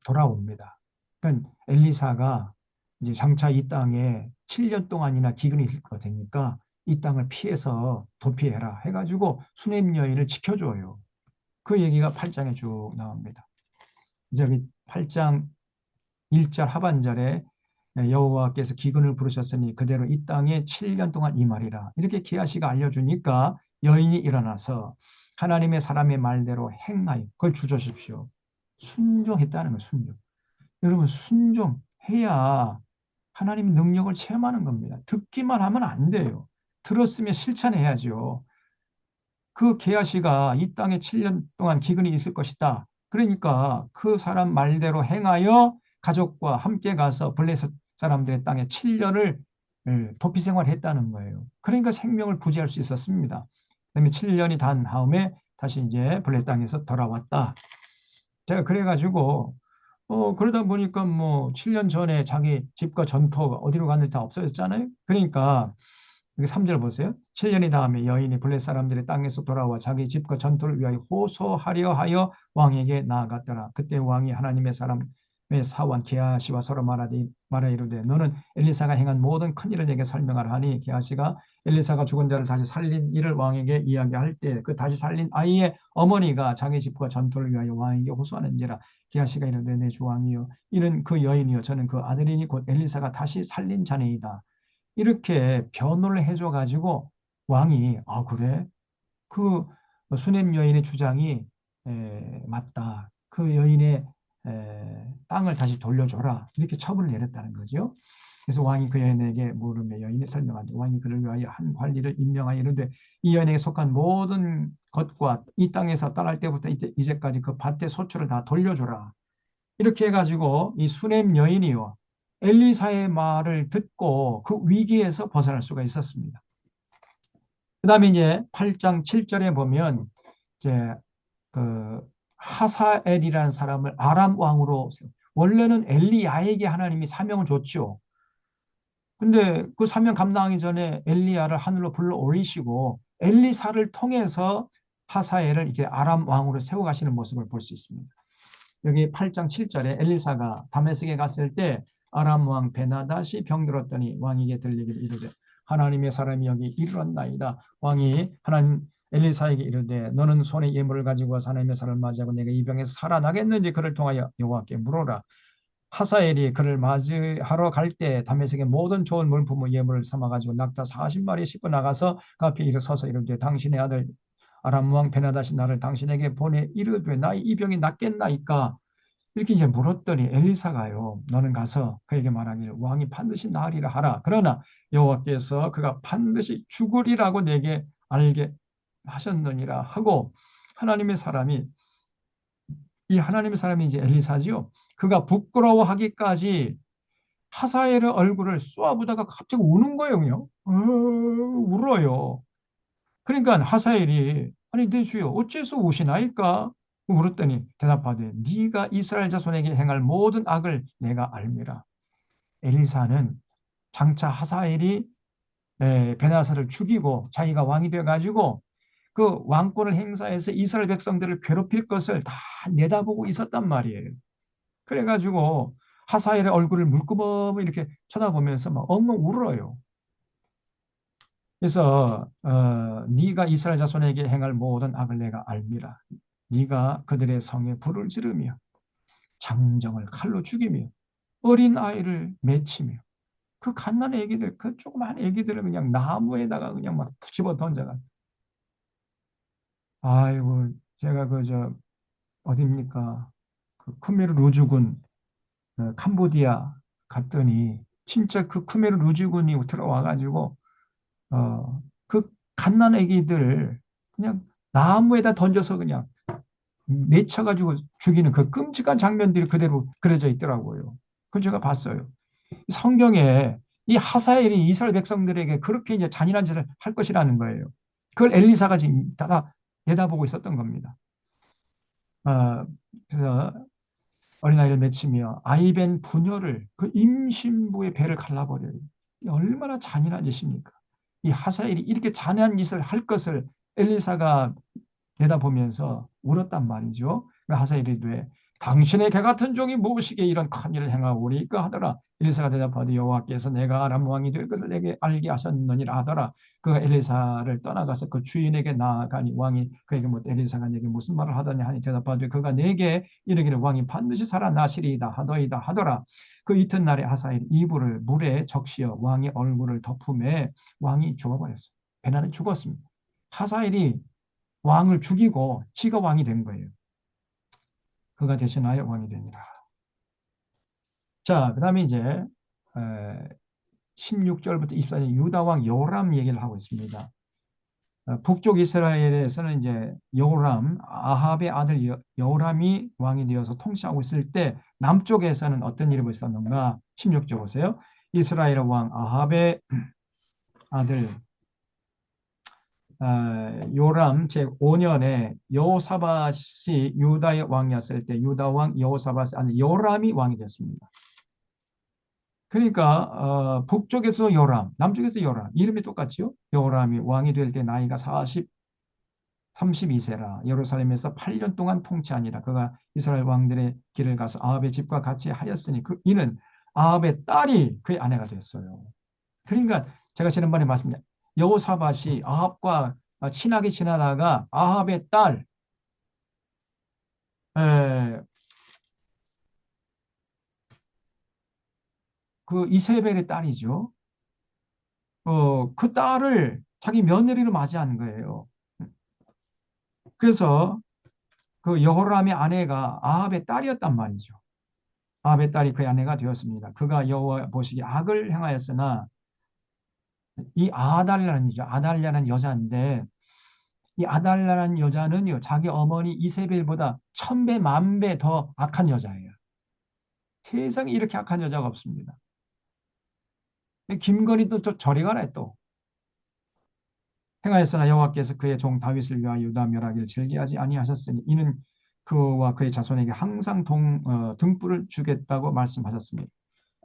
돌아옵니다. 그러니까 엘리사가 이제 장차 이 땅에 7년 동안이나 기근이 있을 거니까 이 땅을 피해서 도피해라 해가지고 수넴 여인을 지켜줘요. 그 얘기가 8장에 쭉 나옵니다. 이제 8장 1절 하반절에 여호와께서 기근을 부르셨으니 그대로 이 땅에 7년 동안 임하리라. 이렇게 기하시가 알려주니까 여인이 일어나서 하나님의 사람의 말대로 행하여 그걸 주저십시오. 순종했다는 거예요. 순종. 여러분 순종해야 하나님의 능력을 체험하는 겁니다. 듣기만 하면 안 돼요. 들었으면 실천해야죠. 그 게하시가 이 땅에 7년 동안 기근이 있을 것이다. 그러니까 그 사람 말대로 행하여 가족과 함께 가서 블레셋 사람들의 땅에 7년을 도피 생활했다는 거예요. 그러니까 생명을 부지할 수 있었습니다. 그다음에 7년이 단 다음에 다시 이제 블레셋 땅에서 돌아왔다. 제가 그래가지고 그러다 보니까 뭐 7년 전에 자기 집과 전토가 어디로 갔는지 다 없어졌잖아요. 그러니까 여기 3절 보세요. 7년이 다음에 여인이 블레 사람들의 땅에서 돌아와 자기 집과 전투를 위하여 호소하려 하여 왕에게 나아갔더라. 그때 왕이 하나님의 사람의 사원 게하시와 서로 말하 이르되 너는 엘리사가 행한 모든 큰 일을 내게 설명하라 하니 게하시가 엘리사가 죽은 자를 다시 살린 일을 왕에게 이야기할 때 그 다시 살린 아이의 어머니가 자기 집과 전투를 위하여 왕에게 호소하는지라. 게하시가 이르되 내 주 왕이여 이는 그 여인이여 저는 그 아들이니 곧 엘리사가 다시 살린 자네이다. 이렇게 변호를 해줘 가지고 왕이 그래 그 수냄 여인의 주장이 맞다. 그 여인의 땅을 다시 돌려줘라. 이렇게 처분을 내렸다는 거죠. 그래서 왕이 그 여인에게 물으며 여인이 설명한다. 왕이 그를 위하여 한 관리를 임명하여 이르되 이 여인에게 속한 모든 것과 이 땅에서 떠날 때부터 이제까지 그 밭의 소출을 다 돌려줘라. 이렇게 해가지고 이 수냄 여인이요 엘리사의 말을 듣고 그 위기에서 벗어날 수가 있었습니다. 그 다음에 이제 8장 7절에 보면 이제 그 하사엘이라는 사람을 아람 왕으로 원래는 엘리야에게 하나님이 사명을 줬죠. 근데 그 사명 감당하기 전에 엘리야를 하늘로 불러 올리시고 엘리사를 통해서 하사엘을 이제 아람 왕으로 세워 가시는 모습을 볼 수 있습니다. 여기 8장 7절에 엘리사가 다메섹에 갔을 때 아람 왕 베나닷이 병들었더니 왕에게 들리기를 이르되 하나님의 사람이 여기 이르렀나이다. 왕이 하나님 엘리사에게 이르되 너는 손에 예물을 가지고 와서 하나님의 사람을 맞이하고 내가 이 병에서 살아나겠는지 그를 통하여 여호와께 물어라. 하사엘이 그를 맞이하러 갈 때 다메섹의 모든 좋은 물품의 예물을 삼아가지고 낙타 40마리 싣고 나가서 그 앞에 일어서서 이르되 당신의 아들 아람 왕 베나닷이 나를 당신에게 보내 이르되 나 이 병이 낫겠나이까. 이렇게 이제 물었더니 엘리사가요 너는 가서 그에게 말하기를 왕이 반드시 나으리라 하라. 그러나 여호와께서 그가 반드시 죽으리라고 내게 알게 하셨느니라 하고 하나님의 사람이 이제 엘리사지요. 그가 부끄러워하기까지 하사엘의 얼굴을 쏘아보다가 갑자기 우는 거예요. 그냥 울어요. 그러니까 하사엘이 아니 내 주여 어째서 우시나이까 물었더니 대답하되 네가 이스라엘 자손에게 행할 모든 악을 내가 알미라. 엘리사는 장차 하사엘이 베나사를 죽이고 자기가 왕이 되어가지고 그 왕권을 행사해서 이스라엘 백성들을 괴롭힐 것을 다 내다보고 있었단 말이에요. 그래가지고 하사엘의 얼굴을 물끄머미 이렇게 쳐다보면서 막 엉엉 울어요. 그래서 네가 이스라엘 자손에게 행할 모든 악을 내가 알미라. 네가 그들의 성에 불을 지르며 장정을 칼로 죽이며 어린 아이를 맺히며 그 갓난의 애기들 그 조그만 애기들을 그냥 나무에다가 그냥 막 집어 던져가. 아이고 제가 그저 어딥니까 그 크메르 루즈군 캄보디아 갔더니 진짜 그 크메르 루즈군이 들어와 가지고 그 갓난 애기들 그냥 나무에다 던져서 그냥 맺혀가지고 죽이는 그 끔찍한 장면들이 그대로 그려져 있더라고요. 그걸 제가 봤어요. 성경에 이 하사엘이 이스라엘 백성들에게 그렇게 이제 잔인한 짓을 할 것이라는 거예요. 그걸 엘리사가 지금 다 내다보고 있었던 겁니다. 그래서 어린아이를 맺히며 아이벤 부녀를 그 임신부의 배를 갈라버려요. 얼마나 잔인한 짓입니까? 이 하사엘이 이렇게 잔인한 짓을 할 것을 엘리사가 내다보면서 울었단 말이죠. 하사엘이 돼 당신의 개 같은 종이 무엇이게 이런 큰 일을 행하오리까 하더라. 엘리사가 대답하되 여호와께서 내가 아람 왕이 될 것을 내게 알게 하셨느니라 하더라. 그가 엘리사를 떠나가서 그 주인에게 나아가니 왕이 그에게 엘리사가 내게 무슨 말을 하더냐 하니 대답하되 그가 내게 이르기를 왕이 반드시 살아나시리이다 하더이다 하더라. 그 이튿날에 하사엘 이불을 물에 적시어 왕의 얼굴을 덮음에 왕이 죽어버렸어요. 베나는 죽었습니다. 하사엘이 왕을 죽이고 지가 왕이 된 거예요. 그가 대신하여 왕이 되니라. 자, 그 다음에 이제 16절부터 24절 유다 왕 요람 얘기를 하고 있습니다. 북쪽 이스라엘에서는 이제 여호람, 아합의 아들 여호람이 왕이 되어서 통치하고 있을 때 남쪽에서는 어떤 일이 있었는가? 16절 보세요. 이스라엘 왕 아합의 아들 요람 제5년에 여호사밧이 유다의 왕이었을 때 유다 왕 여호사밧 아니 요람이 왕이 됐습니다. 그러니까 북쪽에서 요람, 남쪽에서 요람 이름이 똑같죠. 요람이 왕이 될 때 나이가 32세라 예루살렘에서 8년 동안 통치하니라. 그가 이스라엘 왕들의 길을 가서 아합의 집과 같이 하였으니 이는 아합의 딸이 그의 아내가 됐어요. 그러니까 제가 지난번에 말씀드린 여호사밧이 아합과 친하게 지내다가 아합의 딸 그 이세벨의 딸이죠. 그 딸을 자기 며느리로 맞이한 거예요. 그래서 그 여호람의 아내가 아합의 딸이었단 말이죠. 아합의 딸이 그의 아내가 되었습니다. 그가 여호와 보시기에 악을 행하였으나 이 아달랴라는 여자인데 이 아달랴라는 여자는요 자기 어머니 이세벨보다 1000배, 10,000배 더 악한 여자예요. 세상에 이렇게 악한 여자가 없습니다. 김건희도 저리 가라 또. 행하였으나 여호와께서 그의 종 다윗을 위하여 유다 멸하기를 즐기하지 아니하셨으니 이는 그와 그의 자손에게 항상 등불을 주겠다고 말씀하셨습니다.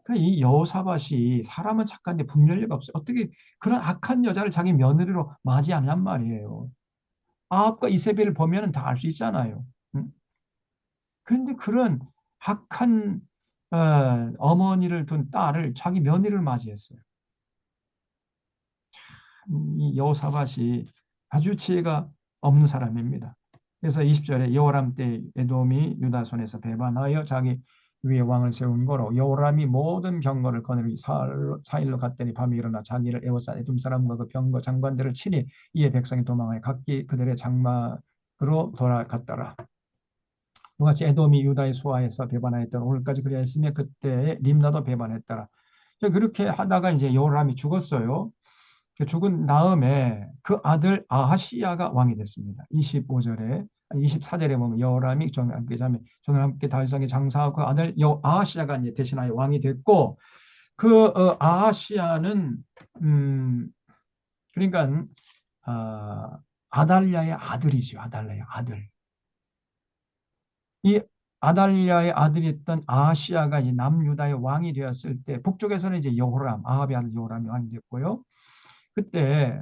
그러니까 이 여호사밧이 사람은 착한데 분별력이 없어요. 어떻게 그런 악한 여자를 자기 며느리로 맞이하냔 말이에요. 아합과 이세벨을 보면 다 알 수 있잖아요. 그런데 그런 악한 어머니를 둔 딸을 자기 며느리를 맞이했어요. 이 여호사밧이 아주 지혜가 없는 사람입니다. 그래서 20절에 여호람 때 에돔이 유다 손에서 배반하여 자기 위에 왕을 세운 거로 여호람이 모든 병거를 거느리고 사일로 갔더니 밤에 일어나 자기를 에워싼 에돔 사람과 그 병거 장관들을 치니 이에 백성이 도망하여 각기 그들의 장막으로 돌아갔더라. 그같이 에돔이 유다의 수하에서 배반하였던 오늘까지 그리하였으며 그때에 림나도 배반했더라. 그렇게 하다가 이제 여호람이 죽었어요. 죽은 다음에 그 아들 아하시야가 왕이 됐습니다. 24절에 보면 여호람이 종을 함께 다윗성에 장사하고 그 아들 아하시야가 이제 대신하여 왕이 됐고 그 아하시야는 그러니까 아달랴의 아들이죠. 아달랴의 아들. 이 아달랴의 아들이었던 아하시야가 이제 남유다의 왕이 되었을 때 북쪽에서는 이제 여호람, 아합의 아들 여호람이 왕이 됐고요. 그때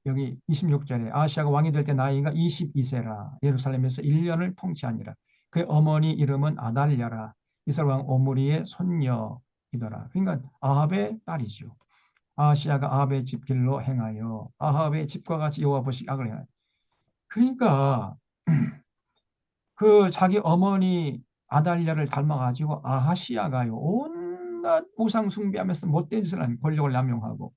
여기 26절에 아하시야가 왕이 될 때 나이가 22세라 예루살렘에서 1년을 통치하니라. 그의 어머니 이름은 아달랴라 이스라엘 왕 오므리의 손녀이더라. 그러니까 아합의 딸이죠. 아하시야가 아합의 집 길로 행하여 아합의 집과 같이 여호와 보시기에 악을 행하여. 그러니까 그 자기 어머니 아달랴를 닮아가지고 아하시야가요 온갖 우상 숭배하면서 못된 짓을 하는 권력을 남용하고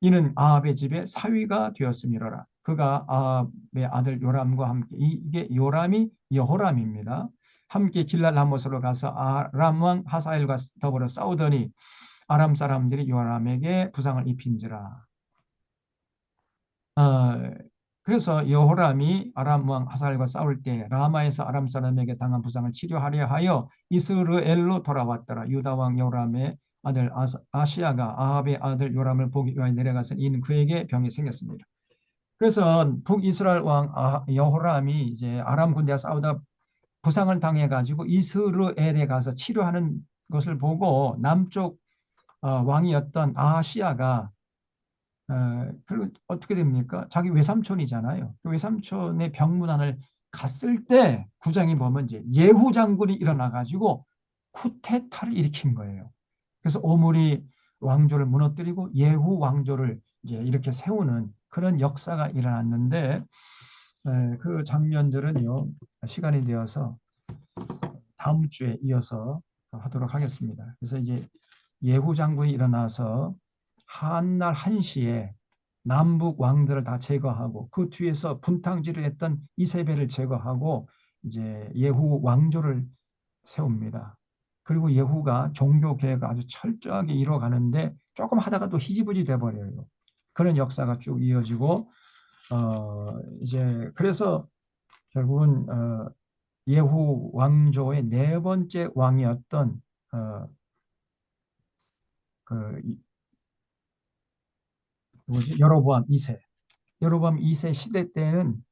이는 아합의 집의 사위가 되었음이로라. 그가 아합의 아들 요람과 함께 이게 요람이 여호람입니다. 함께 길랄 라못으로 가서 아람 왕 하사엘과 더불어 싸우더니 아람 사람들이 요람에게 부상을 입힌지라. 그래서 여호람이 아람 왕 하사엘과 싸울 때 라마에서 아람 사람에게 당한 부상을 치료하려 하여 이스르엘로 돌아왔더라. 유다 왕 여호람의 아들 아시야가 아합의 아들 요람을 보기 위하여 내려가서 이는 그에게 병이 생겼습니다. 그래서 북이스라엘 왕 여호람이 이제 아람 군대와 싸우다 부상을 당해가지고 이스르엘에 가서 치료하는 것을 보고 남쪽 왕이었던 아시야가 그리고 어떻게 됩니까? 자기 외삼촌이잖아요. 그 외삼촌의 병문안을 갔을 때 구장이 보면 이제 예후 장군이 일어나가지고 쿠데타를 일으킨 거예요. 그래서 오므리 왕조를 무너뜨리고 예후 왕조를 이제 이렇게 세우는 그런 역사가 일어났는데 그 장면들은요 시간이 되어서 다음 주에 이어서 하도록 하겠습니다. 그래서 이제 예후 장군이 일어나서 한날 한시에 남북 왕들을 다 제거하고 그 뒤에서 분탕질을 했던 이세벨을 제거하고 이제 예후 왕조를 세웁니다. 그리고 예후가 종교 개혁을 아주 철저하게 이뤄가는데 조금 하다가 또 희지부지 돼버려요. 그런 역사가 쭉 이어지고 이제 그래서 결국은 예후 왕조의 네 번째 왕이었던 그 누구지? 여로보암 2세. 여로보암 2세 시대 때는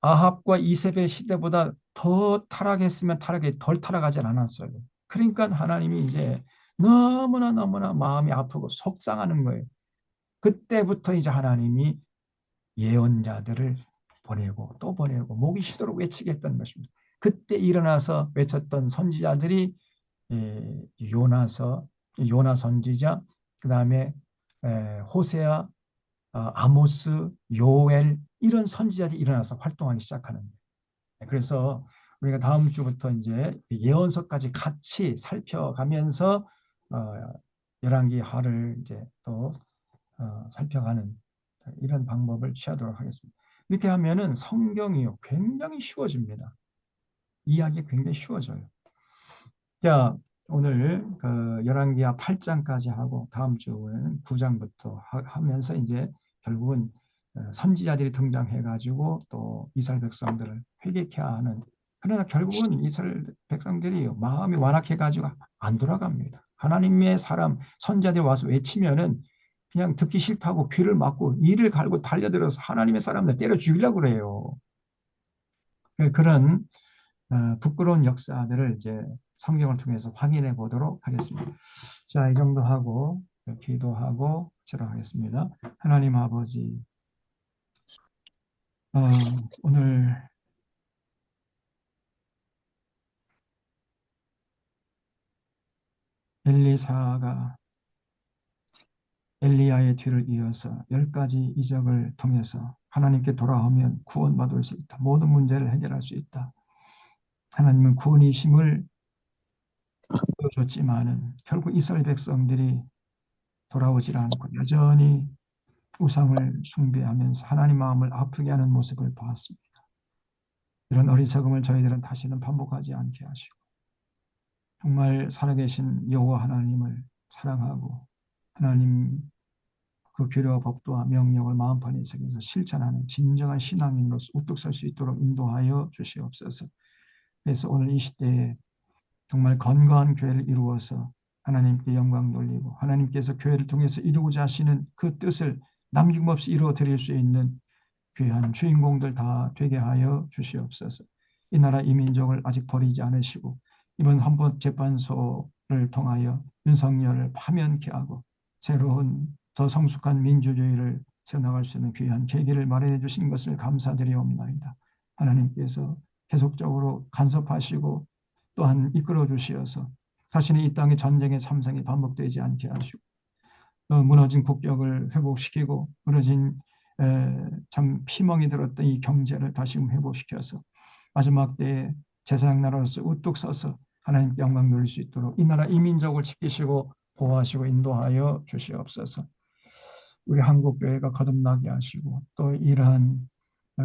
아합과 이세벨 시대보다 더 타락했으면 타락이 덜 타락하진 않았어요. 그러니까 하나님이 이제 너무나 마음이 아프고 속상하는 거예요. 그때부터 이제 하나님이 예언자들을 보내고 또 보내고 목이 쉬도록 외치게 했던 것입니다. 그때 일어나서 외쳤던 선지자들이 요나 선지자, 그 다음에 호세아, 아모스, 요엘 이런 선지자들이 일어나서 활동하기 시작하는 거예요. 그래서 우리가 다음 주부터 이제 예언서까지 같이 살펴가면서 열왕기하를 이제 또 살펴가는 이런 방법을 취하도록 하겠습니다. 이렇게 하면은 성경이요 굉장히 쉬워집니다. 이야기 굉장히 쉬워져요. 자, 오늘 그 열왕기하 8장까지 하고 다음 주에는 9장부터 하면서 이제 결국은 선지자들이 등장해가지고 또 이스라엘 백성들을 회개케 하는, 그러나 결국은 이스라엘 백성들이 마음이 완악해가지고 안 돌아갑니다. 하나님의 사람 선지자들이 와서 외치면은 그냥 듣기 싫다고 귀를 막고 이를 갈고 달려들어서 하나님의 사람들 때려 죽이려고 그래요. 그런 부끄러운 역사들을 이제 성경을 통해서 확인해 보도록 하겠습니다. 자, 이 정도 하고 기도하고 시작하겠습니다. 하나님 아버지, 오늘 엘리사가 엘리야의 뒤를 이어서 10가지 이적을 통해서 하나님께 돌아오면 구원받을 수 있다. 모든 문제를 해결할 수 있다. 하나님은 구원의 힘을 보여줬지만은 결국 이스라엘 백성들이 돌아오질 않고 여전히 우상을 숭배하면서 하나님 마음을 아프게 하는 모습을 보았습니다. 이런 어리석음을 저희들은 다시는 반복하지 않게 하시고 정말 살아계신 여호와 하나님을 사랑하고 하나님 그 규례와 법도와 명령을 마음판에 새겨서 실천하는 진정한 신앙인으로서 우뚝 설 수 있도록 인도하여 주시옵소서. 그래서 오늘 이 시대에 정말 건강한 교회를 이루어서 하나님께 영광 돌리고 하나님께서 교회를 통해서 이루고자 하시는 그 뜻을 남김없이 이루어 드릴 수 있는 귀한 주인공들 다 되게 하여 주시옵소서. 이 나라 이 민족을 아직 버리지 않으시고 이번 헌법재판소를 통하여 윤석열을 파면케 하고 새로운 더 성숙한 민주주의를 세워나갈 수 있는 귀한 계기를 마련해 주신 것을 감사드리옵나이다. 하나님께서 계속적으로 간섭하시고 또한 이끌어 주시어서 자신의 이 땅의 전쟁의 삼상이 반복되지 않게 하시고 무너진 국격을 회복시키고 무너진 참 피멍이 들었던 이 경제를 다시 회복시켜서 마지막 때에 제사장 나라로서 우뚝 서서 하나님께 영광 돌릴 수 있도록 이 나라 이 민족을 지키시고 보호하시고 인도하여 주시옵소서. 우리 한국교회가 거듭나게 하시고 또 이러한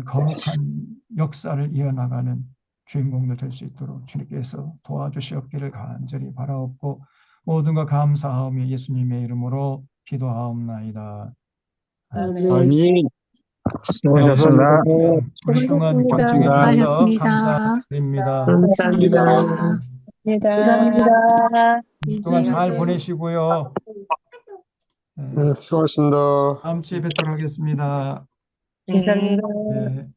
거룩한 역사를 이어나가는 주인공들 될 수 있도록 주님께서 도와주시옵기를 간절히 바라옵고 모든 것 감사하오며 예수님의 이름으로 기도하옵나이다. 아멘. 수고하셨습니다. 오랫동안 집중해 주셔서 감사드립니다. 감사합니다. 감사합니다. 동안 잘 보내시고요. 네, 수고하셨습니다. 다음 주에 뵙도록 하겠습니다. 감사합니다. 네.